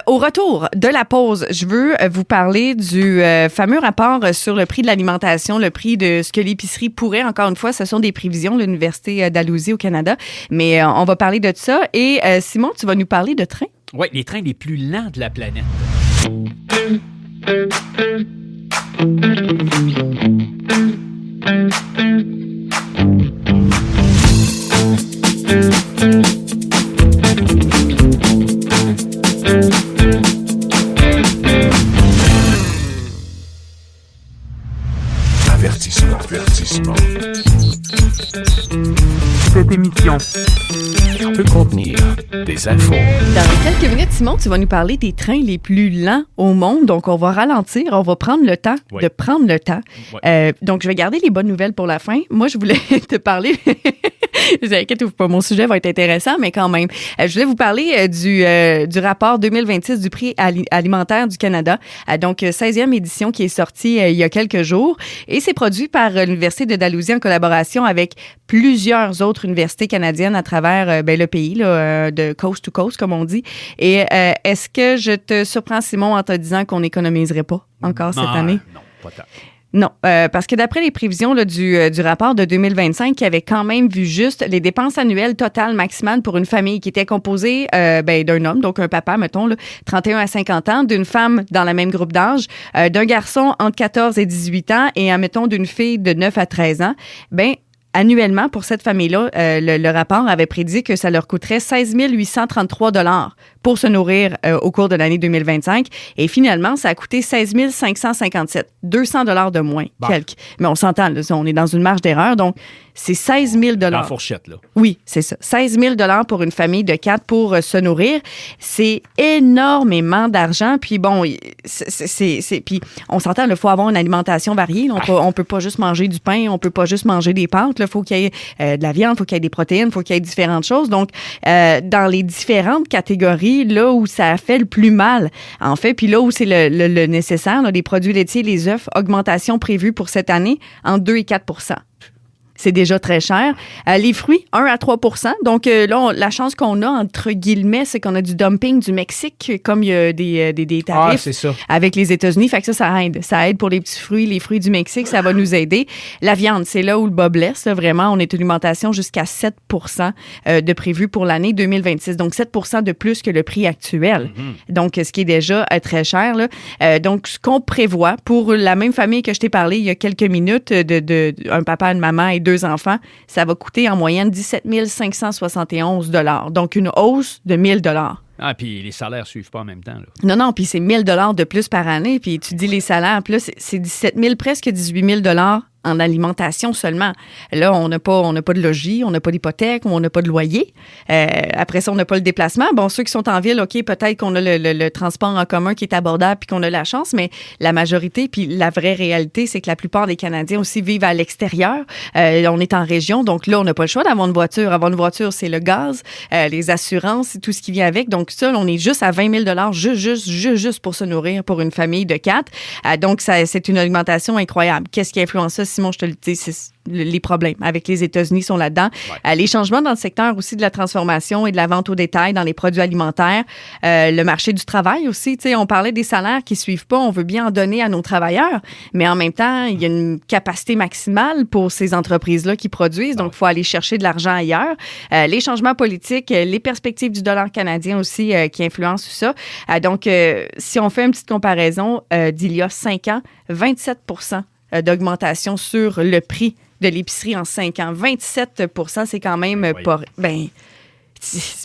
Au retour de la pause, je veux vous parler du fameux rapport sur le prix de l'alimentation, le prix de ce que l'épicerie pourrait. Encore une fois, ce sont des prévisions de l'Université Dalhousie au Canada. Mais on va parler de ça. Et Simon, tu vas nous parler de trains. Oui, les trains les plus lents de la planète. Avertissement. Cette émission peut contenir des infos. Dans quelques minutes, Simon, tu vas nous parler des trains les plus lents au monde. Donc, on va ralentir, on va prendre le temps de prendre le temps. Donc, je vais garder les bonnes nouvelles pour la fin. Moi, je voulais te parler... Inquiète-vous pas, mon sujet va être intéressant, mais quand même. Je voulais vous parler du rapport 2026 du prix alimentaire du Canada. Donc, 16e édition qui est sortie il y a quelques jours. Et c'est produit par l'Université de Dalhousie en collaboration avec plusieurs autres universités canadiennes à travers le pays, là, de coast to coast, comme on dit. Et est-ce que je te surprends, Simon, en te disant qu'on n'économiserait pas encore cette année? Non, pas tant. Non, parce que d'après les prévisions là, du rapport de 2025, qui avait quand même vu juste les dépenses annuelles totales maximales pour une famille qui était composée d'un homme, donc un papa, mettons, là, 31 à 50 ans, d'une femme dans le même groupe d'âge, d'un garçon entre 14 et 18 ans et, admettons, d'une fille de 9 à 13 ans, annuellement, pour cette famille-là, le rapport avait prédit que ça leur coûterait 16 833 $ pour se nourrir au cours de l'année 2025. Et finalement, ça a coûté 16 557 200 $ de moins, quelques. Mais on s'entend, là, on est dans une marge d'erreur, donc c'est 16 000 $. Dans la fourchette, là. Oui, c'est ça. 16 000 $ pour une famille de 4 pour se nourrir. C'est énormément d'argent. Puis bon, puis on s'entend, il faut avoir une alimentation variée. On peut pas juste manger du pain, on peut pas juste manger des pâtes. Il faut qu'il y ait de la viande, il faut qu'il y ait des protéines, il faut qu'il y ait différentes choses. Donc, dans les différentes catégories, là où ça a fait le plus mal, en fait, puis là où c'est le nécessaire, là, les produits laitiers, les œufs, augmentation prévue pour cette année entre 2 et 4 %. c'est déjà très cher. Les fruits, 1 à 3 %. Donc là, la chance qu'on a, entre guillemets, c'est qu'on a du dumping du Mexique, comme il y a des tarifs c'est ça. avec les États-Unis. Fait que ça aide. Ça aide pour les petits fruits, les fruits du Mexique, ça va nous aider. La viande, c'est là où le bas blesse. Là, vraiment, on est une augmentation jusqu'à 7 % de prévu pour l'année 2026. Donc, 7 % de plus que le prix actuel. Donc, ce qui est déjà très cher. Là. Donc, ce qu'on prévoit pour la même famille que je t'ai parlé il y a quelques minutes, un papa, une maman et 2 enfants, ça va coûter en moyenne 17 571 $. Donc, une hausse de 1 000 $. Ah, puis les salaires ne suivent pas en même temps. Là. Non, puis c'est 1 000 $ de plus par année. Puis tu dis les salaires, puis là, c'est 17 000, presque 18 000 $ en alimentation seulement. Là, on n'a pas de logis, on n'a pas d'hypothèque, on n'a pas de loyer. Après ça, on n'a pas le déplacement. Bon, ceux qui sont en ville, OK, peut-être qu'on a le transport en commun qui est abordable puis qu'on a la chance, mais la majorité, puis la vraie réalité, c'est que la plupart des Canadiens aussi vivent à l'extérieur. On est en région, donc là, on n'a pas le choix d'avoir une voiture. Avoir une voiture, c'est le gaz, les assurances et tout ce qui vient avec. Donc ça, on est juste à 20 000 $ juste pour se nourrir pour une famille de 4. Donc, c'est une augmentation incroyable. Qu'est-ce qui influence ça? Simon, je te le dis, c'est les problèmes avec les États-Unis sont là-dedans. Ouais. Les changements dans le secteur aussi de la transformation et de la vente au détail dans les produits alimentaires. Le marché du travail aussi. On parlait des salaires qui ne suivent pas. On veut bien en donner à nos travailleurs, mais en même temps, il y a une capacité maximale pour ces entreprises-là qui produisent. Donc, il faut aller chercher de l'argent ailleurs. Les changements politiques, les perspectives du dollar canadien aussi qui influencent tout ça. Donc, si on fait une petite comparaison d'il y a 5 ans, 27 % d'augmentation sur le prix de l'épicerie en 5 ans. 27 %, c'est quand même pas...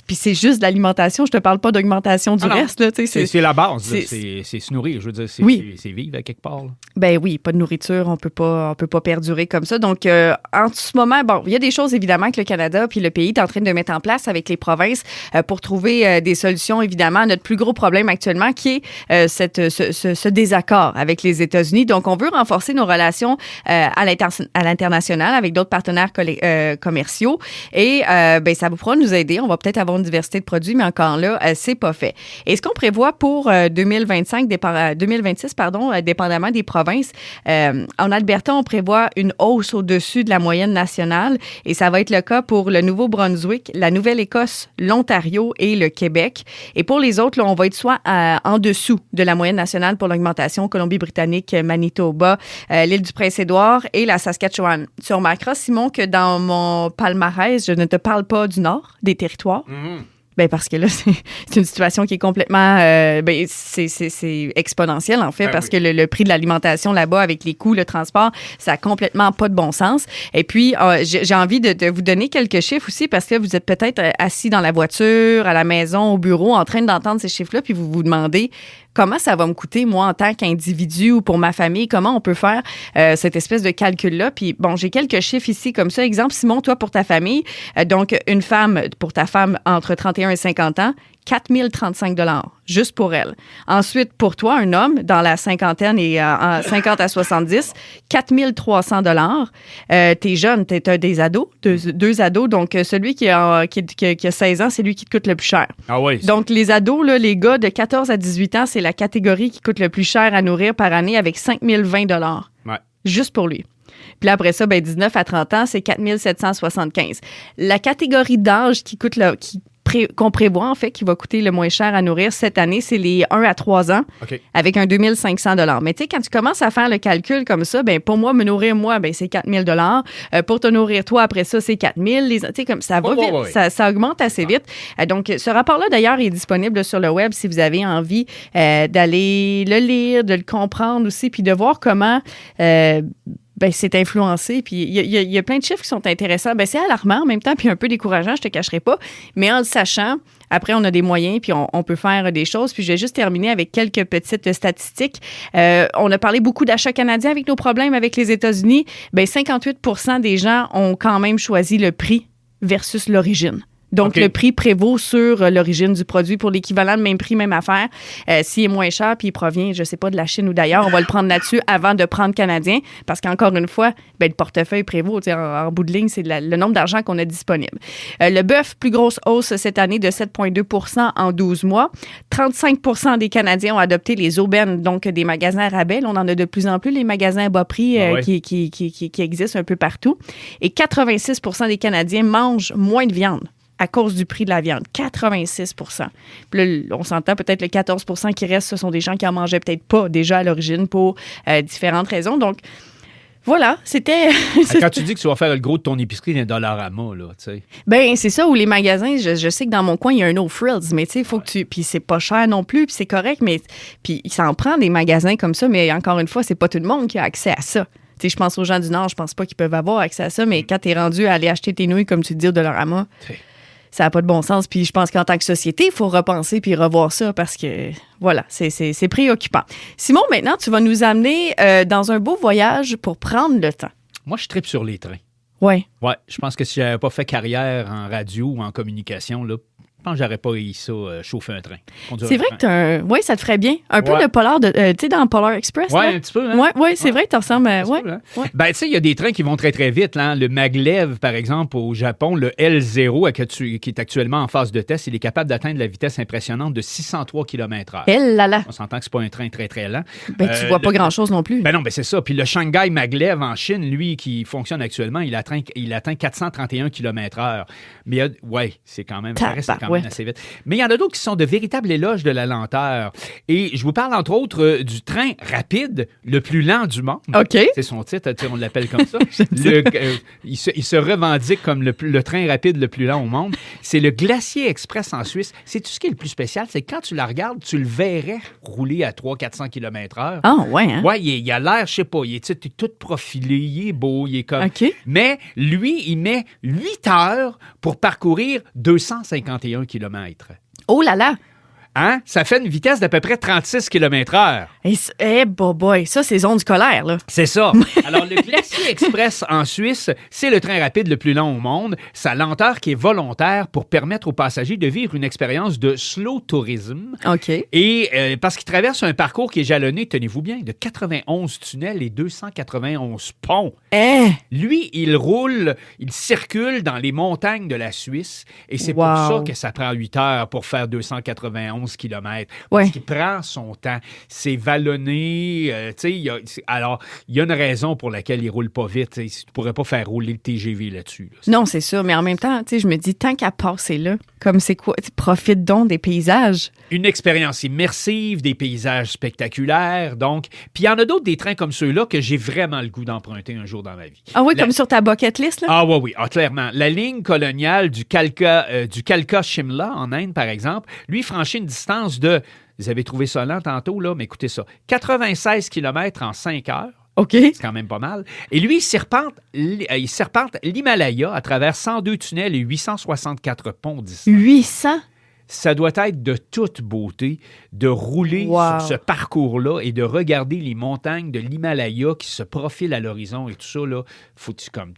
Puis c'est juste de l'alimentation. Je te parle pas d'augmentation du reste. Là, c'est la base. C'est se nourrir. Je veux dire, c'est vivre à quelque part. Là. Ben oui, pas de nourriture. On peut pas perdurer comme ça. Donc, en ce moment, bon, il y a des choses, évidemment, que le Canada puis le pays est en train de mettre en place avec les provinces pour trouver des solutions, évidemment. Notre plus gros problème actuellement, qui est ce désaccord avec les États-Unis. Donc, on veut renforcer nos relations à l'international avec d'autres partenaires commerciaux. Et ça pourra nous aider. On va peut-être avoir une diversité de produits, mais encore là, c'est pas fait. Et ce qu'on prévoit pour 2026, dépendamment des provinces, en Alberta, on prévoit une hausse au-dessus de la moyenne nationale et ça va être le cas pour le Nouveau-Brunswick, la Nouvelle-Écosse, l'Ontario et le Québec. Et pour les autres, là, on va être soit en dessous de la moyenne nationale pour l'augmentation, Colombie-Britannique, Manitoba, l'île du Prince-Édouard et la Saskatchewan. Tu remarqueras, Simon, que dans mon palmarès, je ne te parle pas du nord, des territoires. Ben parce que là, c'est une situation qui est complètement... c'est exponentiel, en fait, parce que le prix de l'alimentation là-bas, avec les coûts, le transport, ça n'a complètement pas de bon sens. Et puis, j'ai envie de vous donner quelques chiffres aussi, parce que vous êtes peut-être assis dans la voiture, à la maison, au bureau, en train d'entendre ces chiffres-là, puis vous vous demandez... Comment ça va me coûter, moi, en tant qu'individu ou pour ma famille? Comment on peut faire cette espèce de calcul-là? Puis, bon, j'ai quelques chiffres ici comme ça. Exemple, Simon, toi, pour ta famille, donc une femme, pour ta femme entre 31 et 50 ans, 4 035 $, juste pour elle. Ensuite, pour toi, un homme dans la cinquantaine et 50 à 70, 4 300 $. T'es jeune, t'as des ados, deux ados, donc celui qui a 16 ans, c'est lui qui te coûte le plus cher. Ah oui. Donc, les ados, là, les gars de 14 à 18 ans, c'est la catégorie qui coûte le plus cher à nourrir par année avec 5 020 $. Ouais. Juste pour lui. Puis là, après ça, 19 à 30 ans, c'est 4 775. La catégorie d'âge qu'on prévoit, en fait, qui va coûter le moins cher à nourrir cette année, c'est les 1 à 3 ans, avec un 2 500 $. Mais tu sais, quand tu commences à faire le calcul comme ça, pour moi, me nourrir, moi, c'est 4 000 $. Pour te nourrir, toi, après ça, c'est 4 000 $. Tu sais, comme ça va vite, ça augmente assez vite. Donc, ce rapport-là, d'ailleurs, est disponible sur le web si vous avez envie d'aller le lire, de le comprendre aussi, puis de voir comment... c'est influencé. Puis il y a plein de chiffres qui sont intéressants. C'est alarmant en même temps, puis un peu décourageant, je te cacherai pas. Mais en le sachant, après, on a des moyens, puis on peut faire des choses. Puis je vais juste terminer avec quelques petites statistiques. On a parlé beaucoup d'achats canadiens avec nos problèmes avec les États-Unis. 58 % des gens ont quand même choisi le prix versus l'origine. Donc, OK. le prix prévaut sur l'origine du produit pour l'équivalent de même prix, même affaire. S'il est moins cher puis il provient, je sais pas, de la Chine ou d'ailleurs, on va le prendre là-dessus avant de prendre canadien parce qu'encore une fois, ben, le portefeuille prévaut. En bout de ligne, c'est le nombre d'argent qu'on a disponible. Le bœuf, plus grosse hausse cette année de 7,2 % en 12 mois. 35 % des Canadiens ont adopté les aubaines, donc des magasins à rabais. Là, on en a de plus en plus, les magasins à bas prix qui existent un peu partout. Et 86 % des Canadiens mangent moins de viande à cause du prix de la viande. 86 %. Puis là, on s'entend peut-être le 14 % qui reste, ce sont des gens qui en mangeaient peut-être pas déjà à l'origine pour différentes raisons. Donc, voilà, c'était... Quand tu dis que tu vas faire le gros de ton épicerie d'un Dollarama, là, tu sais. Ben c'est ça, ou les magasins, je sais que dans mon coin, il y a un No Frills, mais tu sais, il faut que tu... Puis c'est pas cher non plus, puis c'est correct, mais... Puis ça en prend des magasins comme ça, mais encore une fois, c'est pas tout le monde qui a accès à ça. Tu sais, je pense aux gens du Nord, je pense pas qu'ils peuvent avoir accès à ça, mais quand t'es rendu à aller acheter tes nouilles, comme tu dis, au Dollarama... Ça n'a pas de bon sens. Puis je pense qu'en tant que société, il faut repenser puis revoir ça parce que, voilà, c'est préoccupant. Simon, maintenant, tu vas nous amener dans un beau voyage pour prendre le temps. Moi, je tripe sur les trains. Oui. Ouais, je pense que si j'avais pas fait carrière en radio ou en communication, là, je pense que j'aurais pas eu ça, chauffer un train. C'est vrai que tu as Oui, ça te ferait bien. Un peu le Polar, tu sais, dans Polar Express. Oui, là? un petit peu. Hein? Oui, c'est vrai que tu ressembles à... Ouais. Ben, tu sais, il y a des trains qui vont très, très vite. Là. Le Maglev, par exemple, au Japon, le L0, qui est actuellement en phase de test, il est capable d'atteindre la vitesse impressionnante de 603 km/h. Là. On s'entend que c'est pas un train très, très lent. Ben, tu vois pas grand-chose non plus. Ben non, ben c'est ça. Puis le Shanghai Maglev en Chine, lui, qui fonctionne actuellement, il atteint 431 km/h. Mais c'est quand même, ça reste quand même assez vite. Mais il y en a d'autres qui sont de véritables éloges de la lenteur. Et je vous parle, entre autres, du train rapide le plus lent du monde. OK. C'est son titre, on l'appelle comme ça. Il se revendique comme le train rapide le plus lent au monde. C'est le Glacier Express en Suisse. C'est tout ce qui est le plus spécial, c'est que quand tu la regardes, tu le verrais rouler à 300-400 km/h. Ah, ouais, hein? Ouais, il a l'air, je sais pas, il est tout profilé, il est beau, il est comme... OK. Mais lui, il met 8 heures pour parcourir 251 km. Oh là! Hein? Ça fait une vitesse d'à peu près 36 km/h. Boy, ça, c'est zone scolaire, là. C'est ça. Alors, le Glacier Express en Suisse, c'est le train rapide le plus long au monde. Sa lenteur qui est volontaire pour permettre aux passagers de vivre une expérience de slow tourisme. OK. Et parce qu'il traverse un parcours qui est jalonné, tenez-vous bien, de 91 tunnels et 291 ponts. Lui, il circule dans les montagnes de la Suisse et c'est pour ça que ça prend 8 heures pour faire 291 km. Parce qu'il prend son temps. C'est vallonné. Il y a une raison pour laquelle il ne roule pas vite. Tu ne pourrais pas faire rouler le TGV là-dessus. Là. Non, c'est ça. Mais en même temps, je me dis, tant qu'à passer là, comme c'est quoi? Profite donc des paysages. Une expérience immersive, des paysages spectaculaires. Donc, puis il y en a d'autres, des trains comme ceux-là, que j'ai vraiment le goût d'emprunter un jour dans ma vie. Ah oui, comme sur ta bucket list, là? Ah oui, clairement. La ligne coloniale du Kalka-Shimla, en Inde, par exemple, lui franchit une distance de, vous avez trouvé ça lent tantôt, là, mais écoutez ça, 96 km en 5 heures. OK. C'est quand même pas mal. Et lui, il serpente l'Himalaya à travers 102 tunnels et 864 ponts distants. 800? Ça doit être de toute beauté de rouler sur ce parcours-là et de regarder les montagnes de l'Himalaya qui se profilent à l'horizon et tout ça. Là,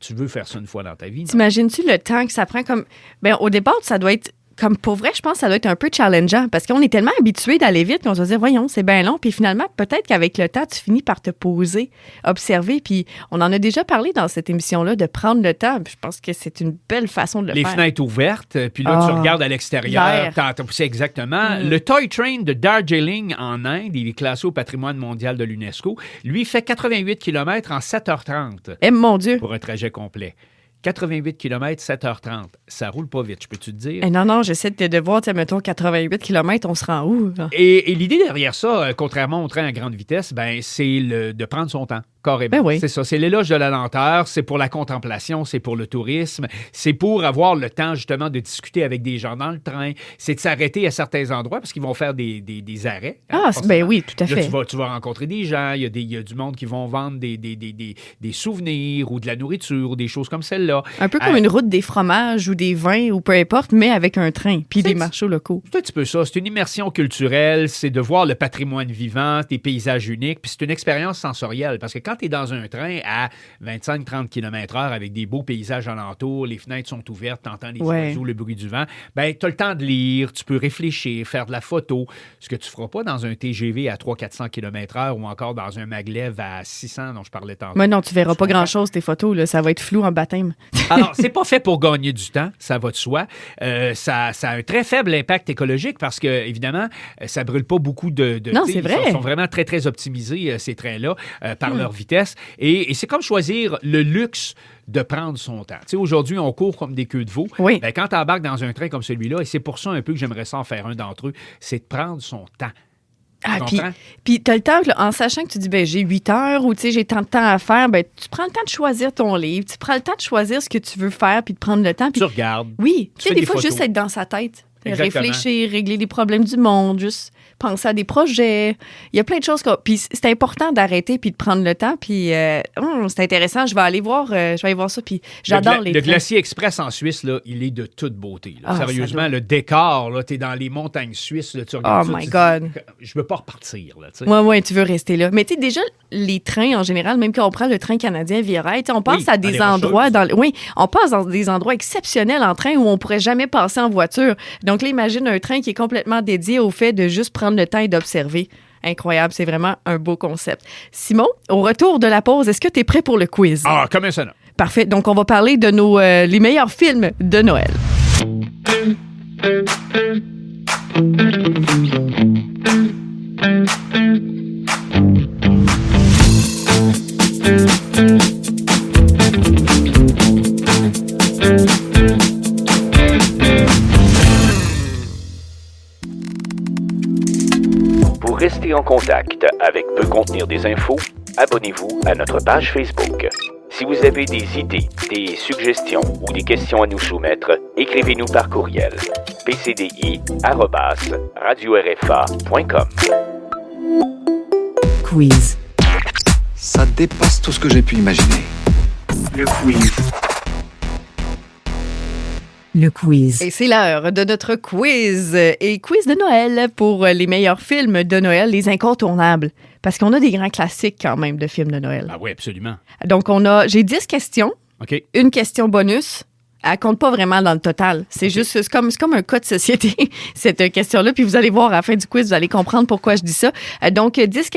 tu veux faire ça une fois dans ta vie. T'imagines-tu le temps que ça prend comme... Ben, au départ, ça doit être... Comme pour vrai, je pense que ça doit être un peu challengeant parce qu'on est tellement habitué d'aller vite qu'on se dit, voyons, c'est bien long. Puis finalement, peut-être qu'avec le temps, tu finis par te poser, observer. Puis on en a déjà parlé dans cette émission-là de prendre le temps. Puis je pense que c'est une belle façon de le faire. Les fenêtres ouvertes, puis là, tu regardes à l'extérieur. C'est exactement. Le Toy Train de Darjeeling en Inde, il est classé au patrimoine mondial de l'UNESCO. Lui, fait 88 km en 7h30. Mon Dieu! Pour un trajet complet. 88 km, 7h30. Ça roule pas vite, je peux te dire. Non, j'essaie de voir, mettons, 88 km, on se rend où? Et l'idée derrière ça, contrairement au train à grande vitesse, c'est de prendre son temps. Carrément. Ben oui. C'est ça. C'est l'éloge de la lenteur, c'est pour la contemplation, c'est pour le tourisme, c'est pour avoir le temps, justement, de discuter avec des gens dans le train, c'est de s'arrêter à certains endroits parce qu'ils vont faire des arrêts. Oui, tout à fait. Tu vas rencontrer des gens, il y a du monde qui vont vendre des souvenirs ou de la nourriture ou des choses comme celle-là. Un peu comme une route des fromages ou des vins ou peu importe, mais avec un train, puis des marchés locaux. C'est un petit peu ça. C'est une immersion culturelle, c'est de voir le patrimoine vivant, des paysages uniques, puis c'est une expérience sensorielle parce que quand quand tu es dans un train à 25-30 km/h avec des beaux paysages alentours, les fenêtres sont ouvertes, tu entends les oiseaux, le bruit du vent, ben tu as le temps de lire, tu peux réfléchir, faire de la photo, ce que tu ne feras pas dans un TGV à 300-400 km/h ou encore dans un maglev à 600 dont je parlais tantôt. Mais non, tu verras pas grand-chose, tes photos. Là. Ça va être flou en baptême. Alors, c'est pas fait pour gagner du temps, ça va de soi. Ça a un très faible impact écologique parce que, évidemment, ça brûle pas beaucoup de non, c'est vrai. Ils sont vraiment très, très optimisés, ces trains-là, par leur vitesse. Et c'est comme choisir le luxe de prendre son temps. Tu sais, aujourd'hui, on court comme des queues de veau. Oui. Ben, quand tu embarques dans un train comme celui-là, et c'est pour ça un peu que j'aimerais ça en faire un d'entre eux, c'est de prendre son temps. Ah, puis tu as le temps, là, en sachant que tu dis, ben j'ai 8 heures ou tu sais, j'ai tant de temps à faire, ben tu prends le temps de choisir ton livre, tu prends le temps de choisir ce que tu veux faire puis de prendre le temps. Puis... Tu regardes. Oui, tu sais, des fois, photos. juste être dans sa tête. Exactement. Réfléchir, régler les problèmes du monde, juste penser à des projets. Il y a plein de choses. Puis c'est important d'arrêter puis de prendre le temps. Puis c'est intéressant. Je vais aller voir ça. Puis j'adore les Le trains. glacier express en Suisse, là, il est de toute beauté. Là. Ah, Sérieusement, le décor, là, t'es dans les montagnes suisses, là, tu regardes Oh ça, my tu God. dis, je veux pas repartir. Là, tu sais. Oui, tu veux rester là. Mais tu sais, déjà, les trains en général, même quand on prend le train canadien Via Rail, on passe à des endroits on passe dans des endroits exceptionnels en train où on pourrait jamais passer en voiture. Donc là, imagine un train qui est complètement dédié au fait de juste prendre le temps et d'observer. Incroyable, c'est vraiment un beau concept. Simon, au retour de la pause, est-ce que tu es prêt pour le quiz? Ah, comme un sonore. Parfait. Donc, on va parler de les meilleurs films de Noël. Pour rester en contact avec Peut contenir des infos, abonnez-vous à notre page Facebook. Si vous avez des idées, des suggestions ou des questions à nous soumettre, écrivez-nous par courriel pcdi@radio-rfa.com. Quiz. Ça dépasse tout ce que j'ai pu imaginer. Le quiz. Le quiz. Et c'est l'heure de notre quiz. Et quiz de Noël pour les meilleurs films de Noël, les incontournables. Parce qu'on a des grands classiques quand même de films de Noël. Ah oui, absolument. Donc, j'ai 10 questions. OK. Une question bonus. Elle compte pas vraiment dans le total. C'est juste, c'est comme un cas de société, cette question-là. Puis vous allez voir, à la fin du quiz, vous allez comprendre pourquoi je dis ça. Donc, 10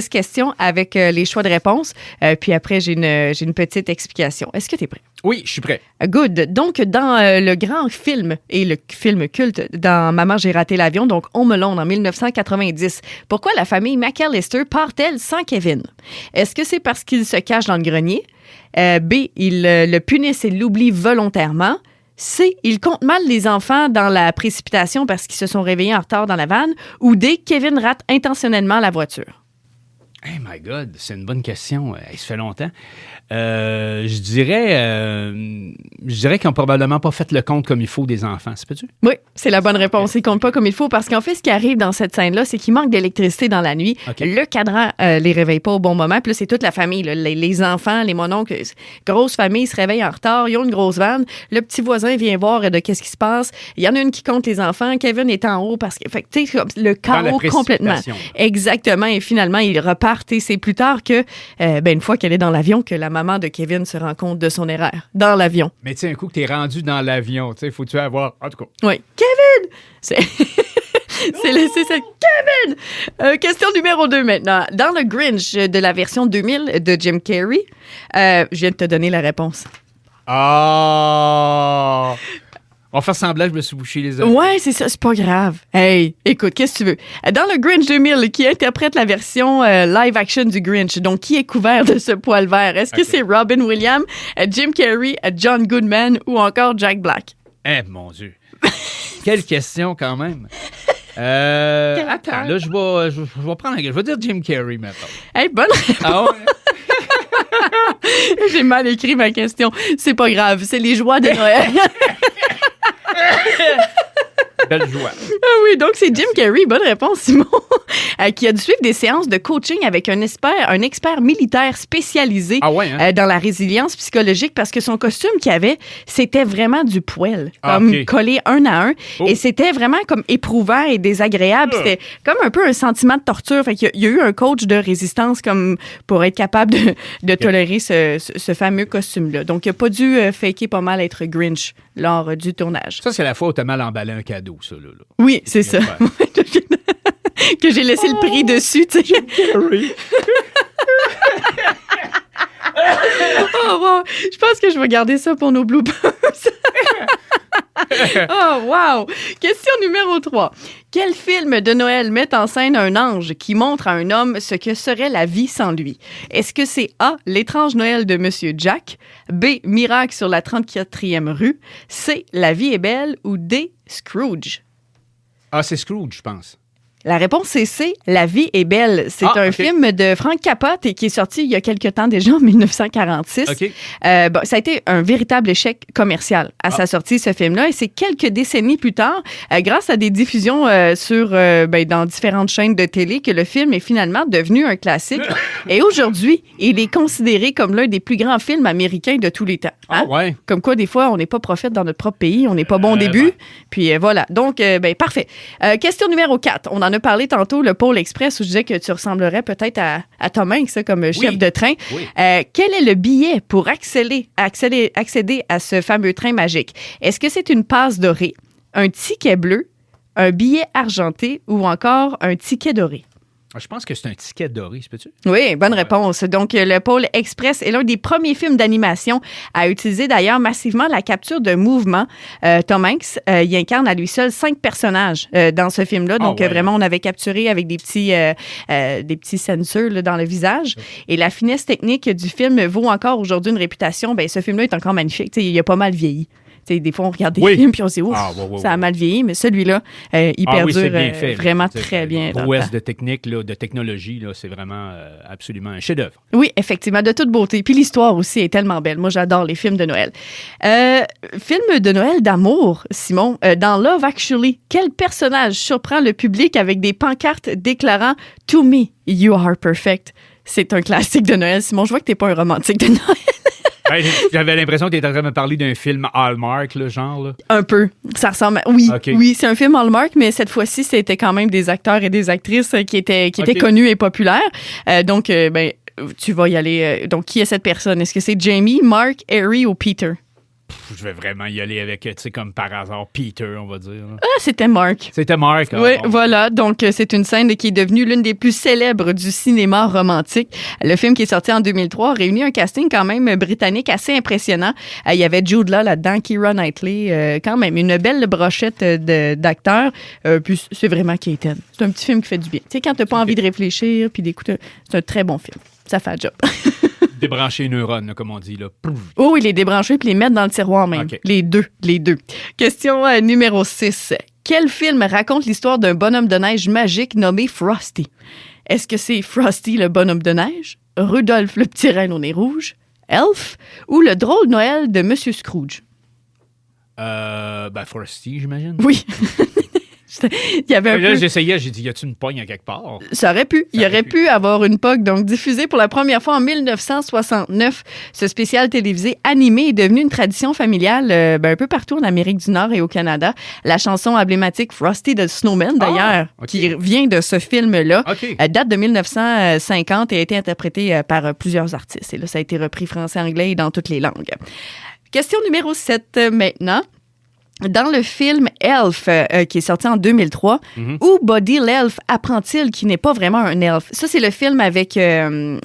questions avec les choix de réponse. Puis après, j'ai une petite explication. Est-ce que tu es prêt? Oui, je suis prêt. Good. Donc, dans le grand film et le film culte dans Maman, j'ai raté l'avion, donc Home Alone en 1990, pourquoi la famille McAllister part-elle sans Kevin? Est-ce que c'est parce qu'il se cache dans le grenier? B, ils le punissent et l'oublient volontairement. C, ils comptent mal les enfants dans la précipitation parce qu'ils se sont réveillés en retard dans la vanne. Ou D, Kevin rate intentionnellement la voiture. Hey my God, c'est une bonne question. Ça fait longtemps. Je dirais qu'ils n'ont probablement pas fait le compte comme il faut des enfants. C'est pas-tu? Oui, c'est la bonne réponse. Ils ne comptent pas comme il faut parce qu'en fait, ce qui arrive dans cette scène-là, c'est qu'il manque d'électricité dans la nuit. Okay. Le cadran les réveille pas au bon moment. Puis là, c'est toute la famille, là, les enfants, les mononcles, grosse famille, se réveillent en retard. Ils ont une grosse vanne. Le petit voisin vient voir de qu'est-ce qui se passe. Il y en a une qui compte les enfants. Kevin est en haut parce que, fait, tu sais, le chaos complètement. Exactement. Et finalement, ils repartent. Et c'est plus tard que, une fois qu'elle est dans l'avion, que la maman de Kevin se rend compte de son erreur. Dans l'avion. Mais tu sais, un coup que t'es rendu dans l'avion, tu sais, faut-tu avoir... En tout cas. Oui. Kevin! C'est ça. Kevin! Question numéro 2 maintenant. Dans le Grinch de la version 2000 de Jim Carrey, je viens de te donner la réponse. Ah! On va faire semblant que je me suis bouché les oreilles. Ouais, c'est ça, c'est pas grave. Hey, écoute, qu'est-ce que tu veux? Dans le Grinch 2000, qui interprète la version live action du Grinch, donc qui est couvert de ce poil vert? Est-ce que c'est Robin Williams, Jim Carrey, John Goodman ou encore Jack Black? Eh, mon Dieu! Quelle question, quand même! Attends, là, je vais prendre... Je vais dire Jim Carrey, maintenant. Hey, bonne réponse! Ah ouais? J'ai mal écrit ma question. C'est pas grave, c'est les joies de Noël. Belle joie. Ah oui, donc c'est Jim Carrey, bonne réponse, Simon, qui a dû suivre des séances de coaching avec un expert militaire spécialisé Ah ouais, hein? dans la résilience psychologique parce que son costume qu'il avait, c'était vraiment du poêle, comme OK. collé un à un. Oh. Et c'était vraiment comme éprouvant et désagréable. C'était comme un peu un sentiment de torture. Fait qu'il y a eu un coach de résistance comme pour être capable de tolérer ce fameux costume-là. Donc, il n'a pas dû faker pas mal être Grinch lors du tournage. Ça, c'est la fois où t'as mal emballé un cadeau, ça, là. Oui, c'est ça. Que j'ai laissé le prix dessus, tu sais. Oh, wow. Je pense que je vais garder ça pour nos bloopers. Oh, wow! Question numéro 3. Quel film de Noël met en scène un ange qui montre à un homme ce que serait la vie sans lui? Est-ce que c'est A, L'étrange Noël de Monsieur Jack, B, Miracle sur la 34e rue, C, La vie est belle ou D, Scrooge? Ah, c'est Scrooge, je pense. La réponse c'est C, La vie est belle. C'est un OK. film de Frank Capote et qui est sorti il y a quelques temps déjà, en 1946. OK. Ça a été un véritable échec commercial à sa sortie, ce film-là. Et c'est quelques décennies plus tard, grâce à des diffusions dans différentes chaînes de télé, que le film est finalement devenu un classique. Et aujourd'hui, il est considéré comme l'un des plus grands films américains de tous les temps. Ah ouais. Comme quoi, des fois, on n'est pas prophète dans notre propre pays, on n'est pas bon au début. Ouais. Puis voilà. Donc, parfait. Question numéro 4. On en a parlé tantôt, le Pôle Express, où je disais que tu ressemblerais peut-être à Tom Hanks, comme chef de train. Oui. Quel est le billet pour accéder à ce fameux train magique? Est-ce que c'est une passe dorée, un ticket bleu, un billet argenté ou encore un ticket doré? Je pense que c'est un ticket doré, c'est peux-tu? Oui, bonne réponse. Donc, le Pôle Express est l'un des premiers films d'animation à utiliser d'ailleurs massivement la capture de mouvement. Tom Hanks, il incarne à lui seul 5 personnages dans ce film-là. Donc, vraiment, on avait capturé avec des petits sensors là, dans le visage. Et la finesse technique du film vaut encore aujourd'hui une réputation. Bien, ce film-là est encore magnifique. T'sais, il a pas mal vieilli. T'sais, des fois, on regarde des films puis on se dit, ouf, ça a mal vieilli. Mais celui-là, il perdure vraiment très bien. Prouesse de technique, là, de technologie, là, c'est vraiment absolument un chef-d'œuvre. Oui, effectivement, de toute beauté. Puis l'histoire aussi est tellement belle. Moi, j'adore les films de Noël. Film de Noël d'amour, Simon. Dans Love Actually, quel personnage surprend le public avec des pancartes déclarant « To me, you are perfect ». C'est un classique de Noël. Simon, je vois que t'es pas un romantique de Noël. Ben, j'avais l'impression que tu étais en train de me parler d'un film Hallmark, le genre. Là. Un peu. Ça ressemble. Oui, OK. oui, c'est un film Hallmark, mais cette fois-ci, c'était quand même des acteurs et des actrices qui étaient connus et populaires. Donc, tu vas y aller. Donc, qui est cette personne? Est-ce que c'est Jamie, Mark, Harry ou Peter? Je vais vraiment y aller avec, tu sais, comme par hasard, Peter, on va dire. Là. Ah, c'était Mark. C'était Mark. Oui, bon. voilà. Donc, c'est une scène qui est devenue l'une des plus célèbres du cinéma romantique. Le film qui est sorti en 2003 réunit un casting quand même britannique assez impressionnant. Il y avait Jude Law là-dedans, Keira Knightley, quand même une belle brochette d'acteurs. Puis c'est vraiment Keaton. C'est un petit film qui fait du bien. Tu sais, quand t'as pas envie de réfléchir puis d'écouter, c'est un très bon film. Ça fait un job. Débrancher les neurones, là, comme on dit. Là. Oh, il les débrancher puis les mettre dans le tiroir même. OK. Les deux. Question numéro 6. Quel film raconte l'histoire d'un bonhomme de neige magique nommé Frosty? Est-ce que c'est Frosty le bonhomme de neige, Rudolph le petit renne au nez rouge, Elf ou le drôle Noël de Monsieur Scrooge? Frosty, j'imagine. Oui. Il y avait un Là, peu... j'essayais, j'ai dit, y a-tu une pogne à quelque part? Ça aurait pu. Il aurait pu avoir une POC. Donc, diffusé pour la première fois en 1969, ce spécial télévisé animé est devenu une tradition familiale un peu partout en Amérique du Nord et au Canada. La chanson emblématique Frosty the Snowman, d'ailleurs, qui vient de ce film-là, date de 1950 et a été interprétée par plusieurs artistes. Et là, ça a été repris français, anglais et dans toutes les langues. Question numéro 7 maintenant. Dans le film Elf, qui est sorti en 2003, où Buddy l'elfe apprend-il qu'il n'est pas vraiment un elfe? Ça, c'est le film avec Will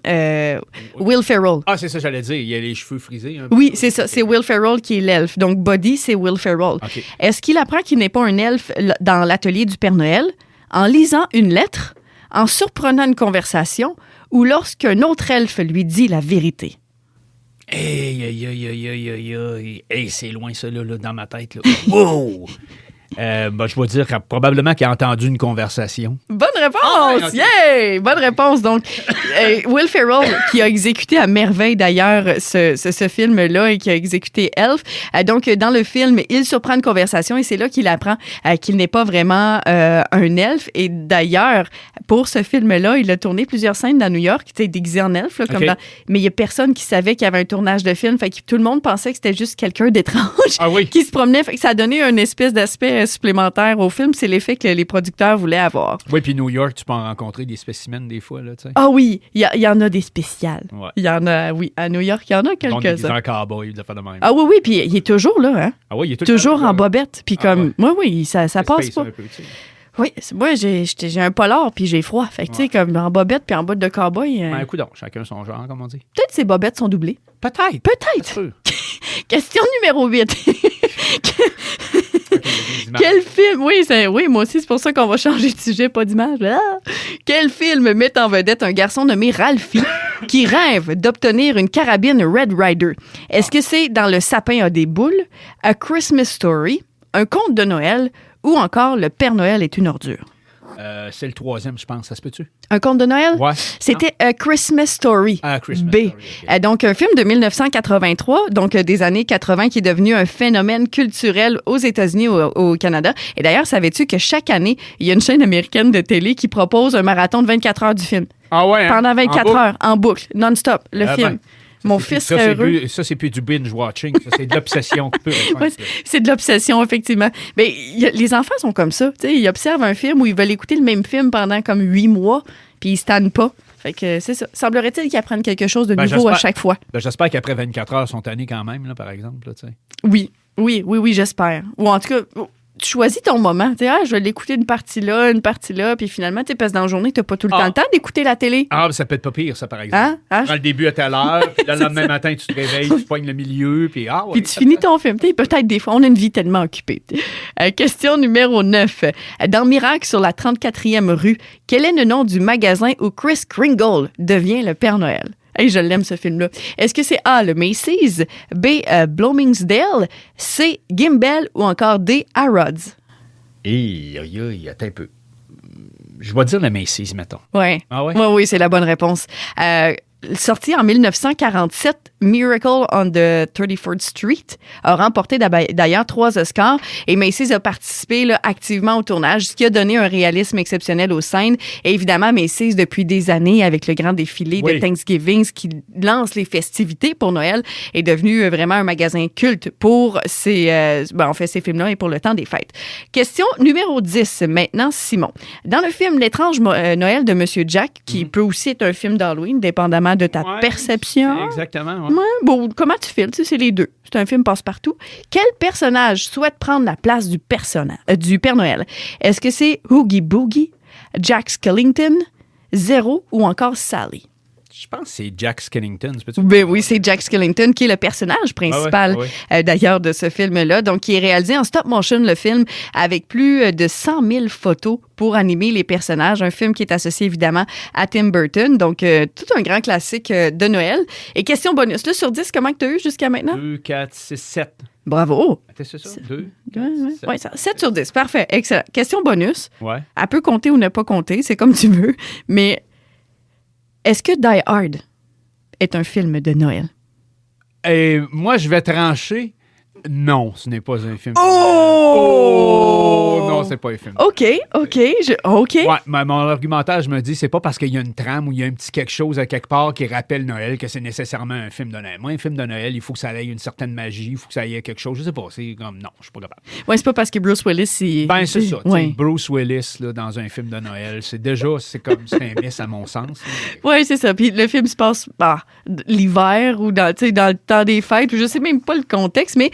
Ferrell. Ah, c'est ça, j'allais dire. Il a les cheveux frisés. Hein. Oui, c'est ça. C'est Will Ferrell qui est l'elfe. Donc, Buddy, c'est Will Ferrell. Okay. Est-ce qu'il apprend qu'il n'est pas un elfe dans l'atelier du Père Noël, en lisant une lettre, en surprenant une conversation, ou lorsqu'un autre elfe lui dit la vérité? Hey, c'est loin ça, là, dans ma tête. Là. Wow! Je vais dire probablement qu'il a entendu une conversation. Bonne réponse! Ah ouais, ok. Yay! Bonne réponse. Donc, Will Ferrell, qui a exécuté à merveille d'ailleurs ce film-là et qui a exécuté Elf. Donc, dans le film, il surprend une conversation et c'est là qu'il apprend qu'il n'est pas vraiment un elfe. Et d'ailleurs, pour ce film-là, il a tourné plusieurs scènes dans New York, il était déguisé en elfe, là, Ok. mais il n'y a personne qui savait qu'il y avait un tournage de film. Fait que tout le monde pensait que c'était juste quelqu'un d'étrange Ah oui. qui se promenait. Fait que ça a donné une espèce d'aspect supplémentaire au film. C'est l'effet que les producteurs voulaient avoir. Oui, puis New York, tu peux en rencontrer des spécimens des fois, là, tu sais. Ah oui, il y en a des spéciales. Ouais. Il y en a, oui. À New York, il y en a On est quelques-uns. un cowboy, de faire de même. Ah oui, puis il est toujours là, hein? Ah oui, il est tout Toujours le temps, en bobette. Puis Ah comme, oui, ça passe space pas. un peu, tu sais. Oui, moi, j'ai un polar puis j'ai froid. Fait que, tu sais, comme en bobette puis en botte de cowboy, Ben, écoute donc, chacun son genre, comme on dit. peut-être ces bobettes sont doublées. Peut-être. Peut-être. Sûr. Question numéro 8. Des images. Quel film, oui, moi aussi, c'est pour ça qu'on va changer de sujet, pas d'image. Ah! Quel film met en vedette un garçon nommé Ralphie qui rêve d'obtenir une carabine Red Ryder? Est-ce que c'est dans Le sapin a des boules, A Christmas Story, Un conte de Noël ou encore Le Père Noël est une ordure? C'est le troisième, je pense. Ça se peut-tu? Un conte de Noël? Ouais. C'était A Christmas Story. Ah, Christmas B. Story, ok. Donc, un film de 1983, donc des années 80, qui est devenu un phénomène culturel aux États-Unis, au Canada. Et d'ailleurs, savais-tu que chaque année, il y a une chaîne américaine de télé qui propose un marathon de 24 heures du film? Ah ouais, hein? Pendant 24 En boucle? heures, en boucle, non-stop, le Ah film. ben. Mon Ça, fils c'est- serait heureux. Ça, c'est plus du binge-watching. Ça, c'est de l'obsession pure et Ouais, simple. c'est de l'obsession, effectivement. Mais les enfants sont comme ça. Tu sais, ils observent un film où ils veulent écouter le même film pendant comme 8 mois, puis ils ne se tannent pas. Fait que c'est ça. Semblerait-il qu'ils apprennent quelque chose de Ben, nouveau à j'espère. chaque fois. Ben, j'espère qu'après 24 heures, ils sont tannés quand même, là, par exemple. Là, tu sais. Oui, j'espère. Ou en tout cas, tu choisis ton moment. Tu sais, je vais l'écouter une partie là, puis finalement, tu sais, parce que dans la journée, tu n'as pas tout le temps le temps d'écouter la télé. Ah, ben, ça peut être pas pire, ça, par exemple. Hein? Tu prends le début à telle heure, puis là, le lendemain matin, tu te réveilles, tu pognes le milieu, puis ah ouais. Puis tu finis ton film. Tu sais, peut-être des fois, on a une vie tellement occupée. Question numéro 9. Dans Miracle sur la 34e rue, quel est le nom du magasin où Kris Kringle devient le Père Noël? Hey, je l'aime, ce film-là. Est-ce que c'est A, le Macy's, B, Bloomingdale, C, Gimbel ou encore D, Harrods? Attends un peu. Je vais dire le Macy's, mettons. Ouais. Ah ouais? Oui, c'est la bonne réponse. Sorti en 1947, Miracle on the 34th Street a remporté d'ailleurs 3 Oscars et Macy's a participé là, activement au tournage, ce qui a donné un réalisme exceptionnel aux scènes. Et évidemment, Macy's, depuis des années, avec le grand défilé Oui. de Thanksgiving, ce qui lance les festivités pour Noël, est devenu vraiment un magasin culte pour ses films-là et pour le temps des fêtes. Question numéro 10, maintenant, Simon. Dans le film L'étrange Noël de Monsieur Jack, qui peut aussi être un film d'Halloween, dépendamment de ta Ouais, perception. Exactement. Ouais. Ouais, bon, comment tu files? Tu sais, c'est les deux. C'est un film passe-partout. Quel personnage souhaite prendre la place du Père Noël? Est-ce que c'est Oogie Boogie, Jack Skellington, Zero ou encore Sally? Je pense que c'est Jack Skellington. Ben oui, c'est Jack Skellington qui est le personnage principal, d'ailleurs, de ce film-là. Donc, qui est réalisé en stop-motion, le film, avec plus de 100 000 photos pour animer les personnages. Un film qui est associé, évidemment, à Tim Burton. Donc, tout un grand classique de Noël. Et question bonus, là, sur 10, comment tu as eu jusqu'à maintenant? 2, 4, 6, 7. Bravo! C'est ça? 2? Ouais, 7 sur 10. Parfait. Excellent. Question bonus. Ouais. Elle peut compter ou ne pas compter, c'est comme tu veux. Mais est-ce que Die Hard est un film de Noël? Et moi, je vais trancher. Non, ce n'est pas un film. Oh! Non, c'est pas un film. OK. Ouais, mais mon argumentaire, je me dis, c'est pas parce qu'il y a une trame ou il y a un petit quelque chose à quelque part qui rappelle Noël que c'est nécessairement un film de Noël. Moi, un film de Noël, il faut que ça ait une certaine magie, il faut que ça ait quelque chose. Je sais pas, c'est comme, non, je suis pas capable. Ouais, c'est pas parce que Bruce Willis, il... Ben, c'est ça. Ouais. Bruce Willis, là, dans un film de Noël, c'est un miss à mon sens. Oui, c'est ça. Puis le film se passe l'hiver ou dans le temps des fêtes. Je sais même pas le contexte, mais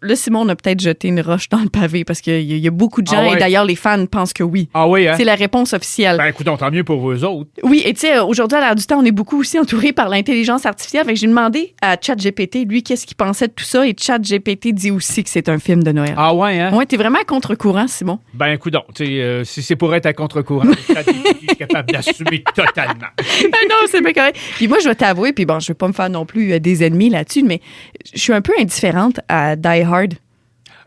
là, Simon, on a peut-être jeté une roche dans le pavé parce qu'il y a beaucoup de gens, Ah ouais? et d'ailleurs, les fans pensent que oui. Ah oui, hein? C'est la réponse officielle. Ben, écoute, tant mieux pour vous autres. Oui, et tu sais, aujourd'hui, à l'heure du temps, on est beaucoup aussi entouré par l'intelligence artificielle. Fait que j'ai demandé à ChatGPT, lui, qu'est-ce qu'il pensait de tout ça, et ChatGPT dit aussi que c'est un film de Noël. Ah ouais, hein? Ouais, t'es vraiment à contre-courant, Simon. Ben, écoute, si c'est pour être à contre-courant, je suis capable d'assumer totalement. Ah non, c'est bien correct. Puis moi, je vais t'avouer, puis bon, je vais pas me faire non plus des ennemis là-dessus, mais je suis un peu indifférente à Die Hard.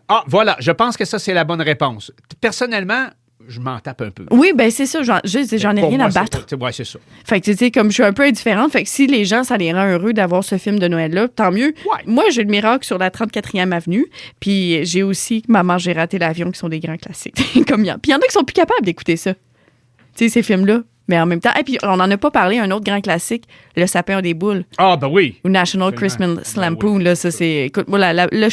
Ah, voilà, je pense que ça, c'est la bonne réponse. Personnellement, je m'en tape un peu. Oui, ben c'est ça. J'en ai Pour rien moi, à battre. Ouais, c'est ça. Fait que, tu sais, comme je suis un peu indifférente, fait que si les gens, ça les rend heureux d'avoir ce film de Noël-là, tant mieux. Ouais. Moi, j'ai le Miracle sur la 34e avenue, puis j'ai aussi Maman, j'ai raté l'avion, qui sont des grands classiques. Comme puis il y en a qui sont plus capables d'écouter ça. Tu sais, ces films-là. Mais en même temps, et puis on n'en a pas parlé, un autre grand classique, Le sapin a des boules, Ah, ben oui. ou National Absolument. Christmas Lampoon. Là, ça, c'est... Écoute, moi, le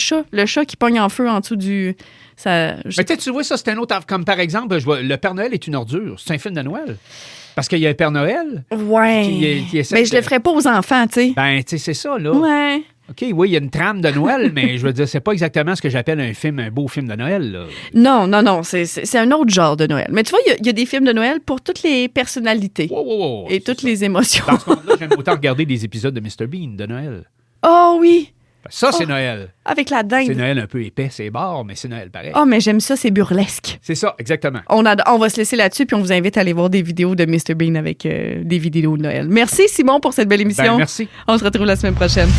chat qui pogne en feu en dessous du... Ça, Mais tu vois, ça, c'est un autre... Comme par exemple, Le Père Noël est une ordure. C'est un film de Noël. Parce qu'il y a un Père Noël Ouais. qui essaie Mais je le ferais pas aux enfants, tu sais. Ben, tu sais, c'est ça, là. Ouais. OK, oui, il y a une trame de Noël, mais je veux dire, c'est pas exactement ce que j'appelle un beau film de Noël, là. Non, c'est un autre genre de Noël. Mais tu vois, il y a des films de Noël pour toutes les personnalités Wow, et c'est toutes ça. les émotions. Dans ce cas-là, j'aime autant regarder des épisodes de Mr. Bean de Noël. Oh oui, Ça, c'est Noël. avec la C'est dinde. Noël un peu épais, c'est barre, mais c'est Noël pareil. Oh, mais j'aime ça, c'est burlesque. C'est ça, exactement. On va se laisser là-dessus, puis on vous invite à aller voir des vidéos de Mr. Bean avec des vidéos de Noël. Merci, Simon, pour cette belle émission. Ben, merci. On se retrouve la semaine prochaine.